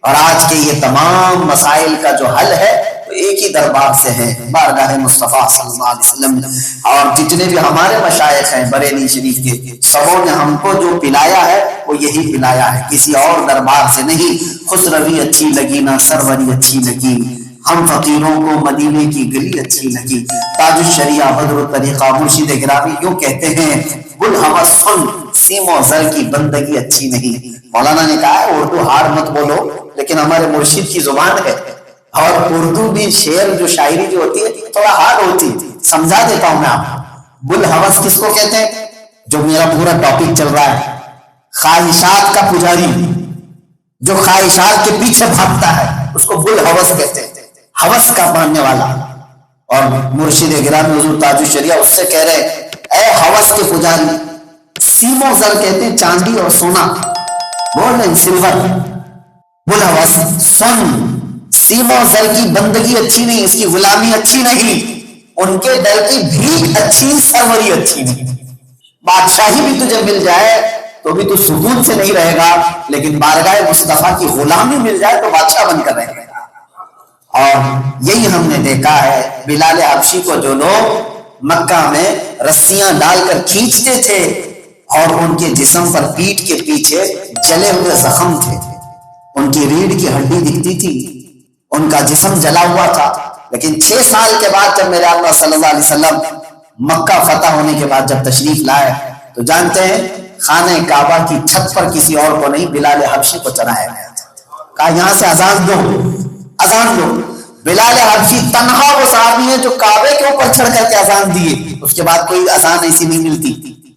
اور آج کے یہ تمام مسائل کا جو حل ہے تو ایک ہی دربار سے ہے، بارگاہ مصطفیٰ صلی اللہ علیہ وسلم. اور جتنے بھی ہمارے مشائخ ہیں بریلی شریف کے، سبوں نے ہم کو جو پلایا ہے وہ یہی پلایا ہے، کسی اور دربار سے نہیں. خسروی اچھی لگی نہ سروری اچھی لگی، ہم فقیروں کو مدینے کی گلی اچھی لگی. تاج الشریعہ بدر الطریقہ مرشد گرامی یوں کہتے ہیں گل ہوس سن سیم و زر کی بندگی اچھی نہیں. مولانا نے کہا ہے اردو ہار مت بولو، لیکن ہمارے مرشد کی زبان ہے. اور اردو بھی شعر جو شاعری جو ہوتی ہے تھوڑا ہارڈ ہوتی ہے، سمجھا دیتا ہوں میں آپ کو. گل ہوس کس کو کہتے ہیں؟ جو میرا پورا ٹاپک چل رہا ہے، خواہشات کا پجاری، جو خواہشات کے پیچھے بھاگتا ہے اس کو گل ہوس کہتے ہیں، ہوس کا ماننے والا. اور مرشد گرامی حضور تاج الشریعہ اس سے کہہ رہے اے ہوس کے پجاری، سیم و زر کہتے ہیں چاندی اور سونا، بول رہے سلور. گل ہوس سن سیم و زر کی بندگی اچھی نہیں، اس کی غلامی اچھی نہیں، ان کے ڈر کی بھیک اچھی، سروری اچھی نہیں. بادشاہی بھی تجھے مل جائے تو بھی تو سکون سے نہیں رہے گا، لیکن بارگاہ مصطفیٰ کی غلامی مل جائے تو بادشاہ بن کر رہے گا. اور یہی ہم نے دیکھا ہے بلال حبشی کو جو لوگ مکہ میں رسیاں ڈال کر کھینچتے تھے اور ان کے جسم پر پیٹھ کے پیچھے جلے ہوئے زخم تھے، ان کی ریڑھ کی ہڈی دکھتی تھی، ان کا جسم جلا ہوا تھا. لیکن 6 سال کے بعد جب میرے آقا صلی اللہ علیہ وسلم مکہ فتح ہونے کے بعد جب تشریف لائے تو جانتے ہیں خانہ کعبہ کی چھت پر کسی اور کو نہیں بلال حبشی کو چڑھایا گیا تھا. کہا یہاں سے اذان دو، اذان دو. بلال حبشی تنہا وہ صحابی ہے جو کعبے کے اوپر چڑھ کر کے اذان دیے. اس کے بعد کوئی اذان ایسی نہیں ملتی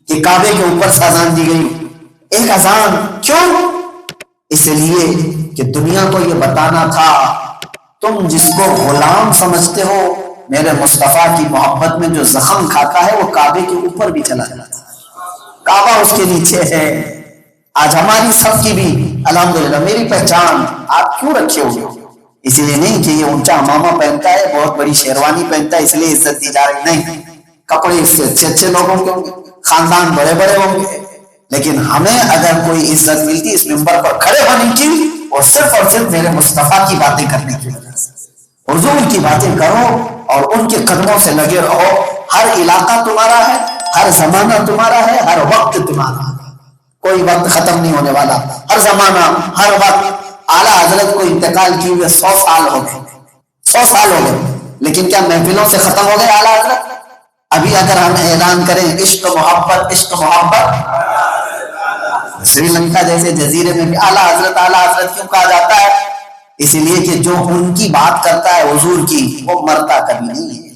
کہ کعبے کے اوپر سے اذان دی گئی. ایک اذان کیوں؟ اس لیے کہ دنیا کو یہ بتانا تھا تم جس کو غلام سمجھتے ہو میرے مصطفیٰ کی محبت میں جو زخم کھاتا ہے وہ کعبے کے اوپر بھی چلا جاتا ہے، کعبہ اس کے نیچے ہے۔ آج ہماری سب کی بھی الحمدللہ میری پہچان آپ کیوں رکھے ہوئے ہو؟ اس لیے نہیں کہ یہ اونچا امامہ پہنتا ہے، بہت بڑی شیروانی پہنتا ہے اس لیے عزت دی جا رہی، نہیں، کپڑے اس سے اچھے اچھے لوگوں کے ہوں گے، خاندان بڑے بڑے ہوں گے، لیکن ہمیں اگر کوئی عزت ملتی اس منبر پر کھڑے ہونے کی اور صرف میرے مصطفیٰ کی باتیں کرنے کی وجہ سے، حضور کی باتیں کرو اور ان کے قدموں سے لگے رہو۔ ہر علاقہ تمہارا ہے، ہر زمانہ تمہارا ہے، ہر وقت تمہارا ہے، کوئی وقت ختم نہیں ہونے والا، ہر زمانہ ہر وقت۔ اعلیٰ حضرت کو انتقال کیے ہوئے 100 سال ہو گئے، 100 سال ہو گئے، لیکن کیا محفلوں سے ختم ہو گئے اعلیٰ حضرت؟ ابھی اگر ہم اعلان کریں عشق محبت عشق محبت، سری لنکا جیسے جزیرے میں بھی اعلیٰ حضرت کیوں کہا جاتا ہے؟ اس لیے کہ جو ان کی بات کرتا ہے حضور کی وہ مرتا کبھی نہیں ہے،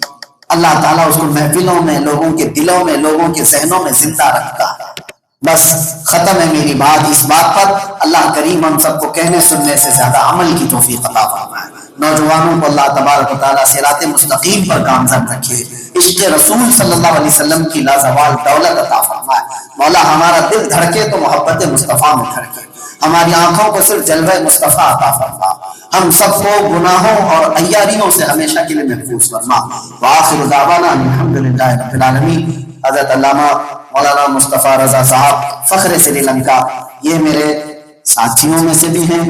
اللہ تعالیٰ اس کو محفلوں میں لوگوں کے دلوں میں لوگوں کے ذہنوں میں زندہ رکھتا ہے۔ بس ختم ہے میری بات اس بات پر، اللہ کریم ہم سب کو کہنے سننے سے زیادہ عمل کی توفیق عطا فرمائے۔ نوجوانوں کو اللہ تبارک و تعالیٰ صراط مستقیم پر گامزن رکھے، عشق رسول صلی اللہ علیہ وسلم کی لازوال دولت عطا فرمائے۔ مولا ہمارا دل دھڑکے تو محبت مصطفیٰ میں دھڑکے، ہماری آنکھوں کو صرف جلوہ مصطفیٰ عطا فرما، ہم سب کو گناہوں اور عیاریوں سے ہمیشہ کے لیے محفوظ فرما۔ وآخر دعوانا الحمدللہ رب العالمین۔ حضرت علامہ مولانا مصطفیٰ رضا صاحب فخر سری لنکا، یہ میرے ساتھیوں میں سے بھی ہیں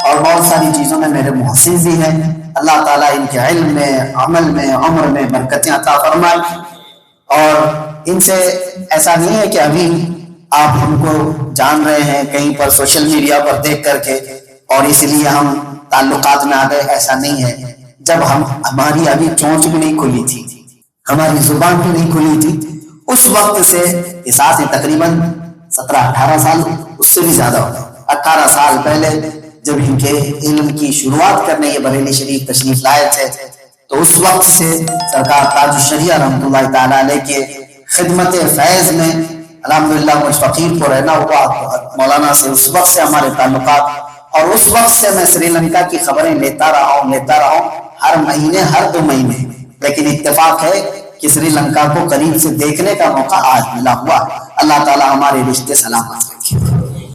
اور بہت ساری چیزوں میں میرے محسن بھی ہیں، اللہ تعالیٰ ان کے علم میں عمل میں عمر میں برکتیں عطا فرمائے۔ اور ان سے ایسا نہیں ہے کہ ابھی آپ ان کو جان رہے ہیں کہیں پر سوشل میڈیا پر دیکھ کر کے اور اس لیے ہم تعلقات میں آ گئے، ایسا نہیں ہے۔ جب ہماری ابھی چونچ بھی نہیں کھلی تھی، ہماری زبان بھی نہیں کھلی تھی، اس وقت سے اس آج سے تقریباً 17-18 سال، اس سے بھی زیادہ ہوگا، 18 سال پہلے جب ان کے علم کی شروعات کرنے یہ بریلی شریف تشریف لائے تھے، تو اس وقت سے سرکار تاج الشریعہ رحمۃ اللہ تعالیٰ علیہ کے خدمت فیض میں الحمدللہ مجھ فقیر کو رہنا ہوا مولانا سے، اس وقت سے ہمارے تعلقات، اور اس وقت سے میں سری لنکا کی خبریں لیتا رہا ہوں ہر مہینے ہر 2 مہینے، لیکن اتفاق ہے کہ سری لنکا کو قریب سے دیکھنے کا موقع آج ملا ہوا۔ اللہ تعالیٰ ہمارے رشتے سلامت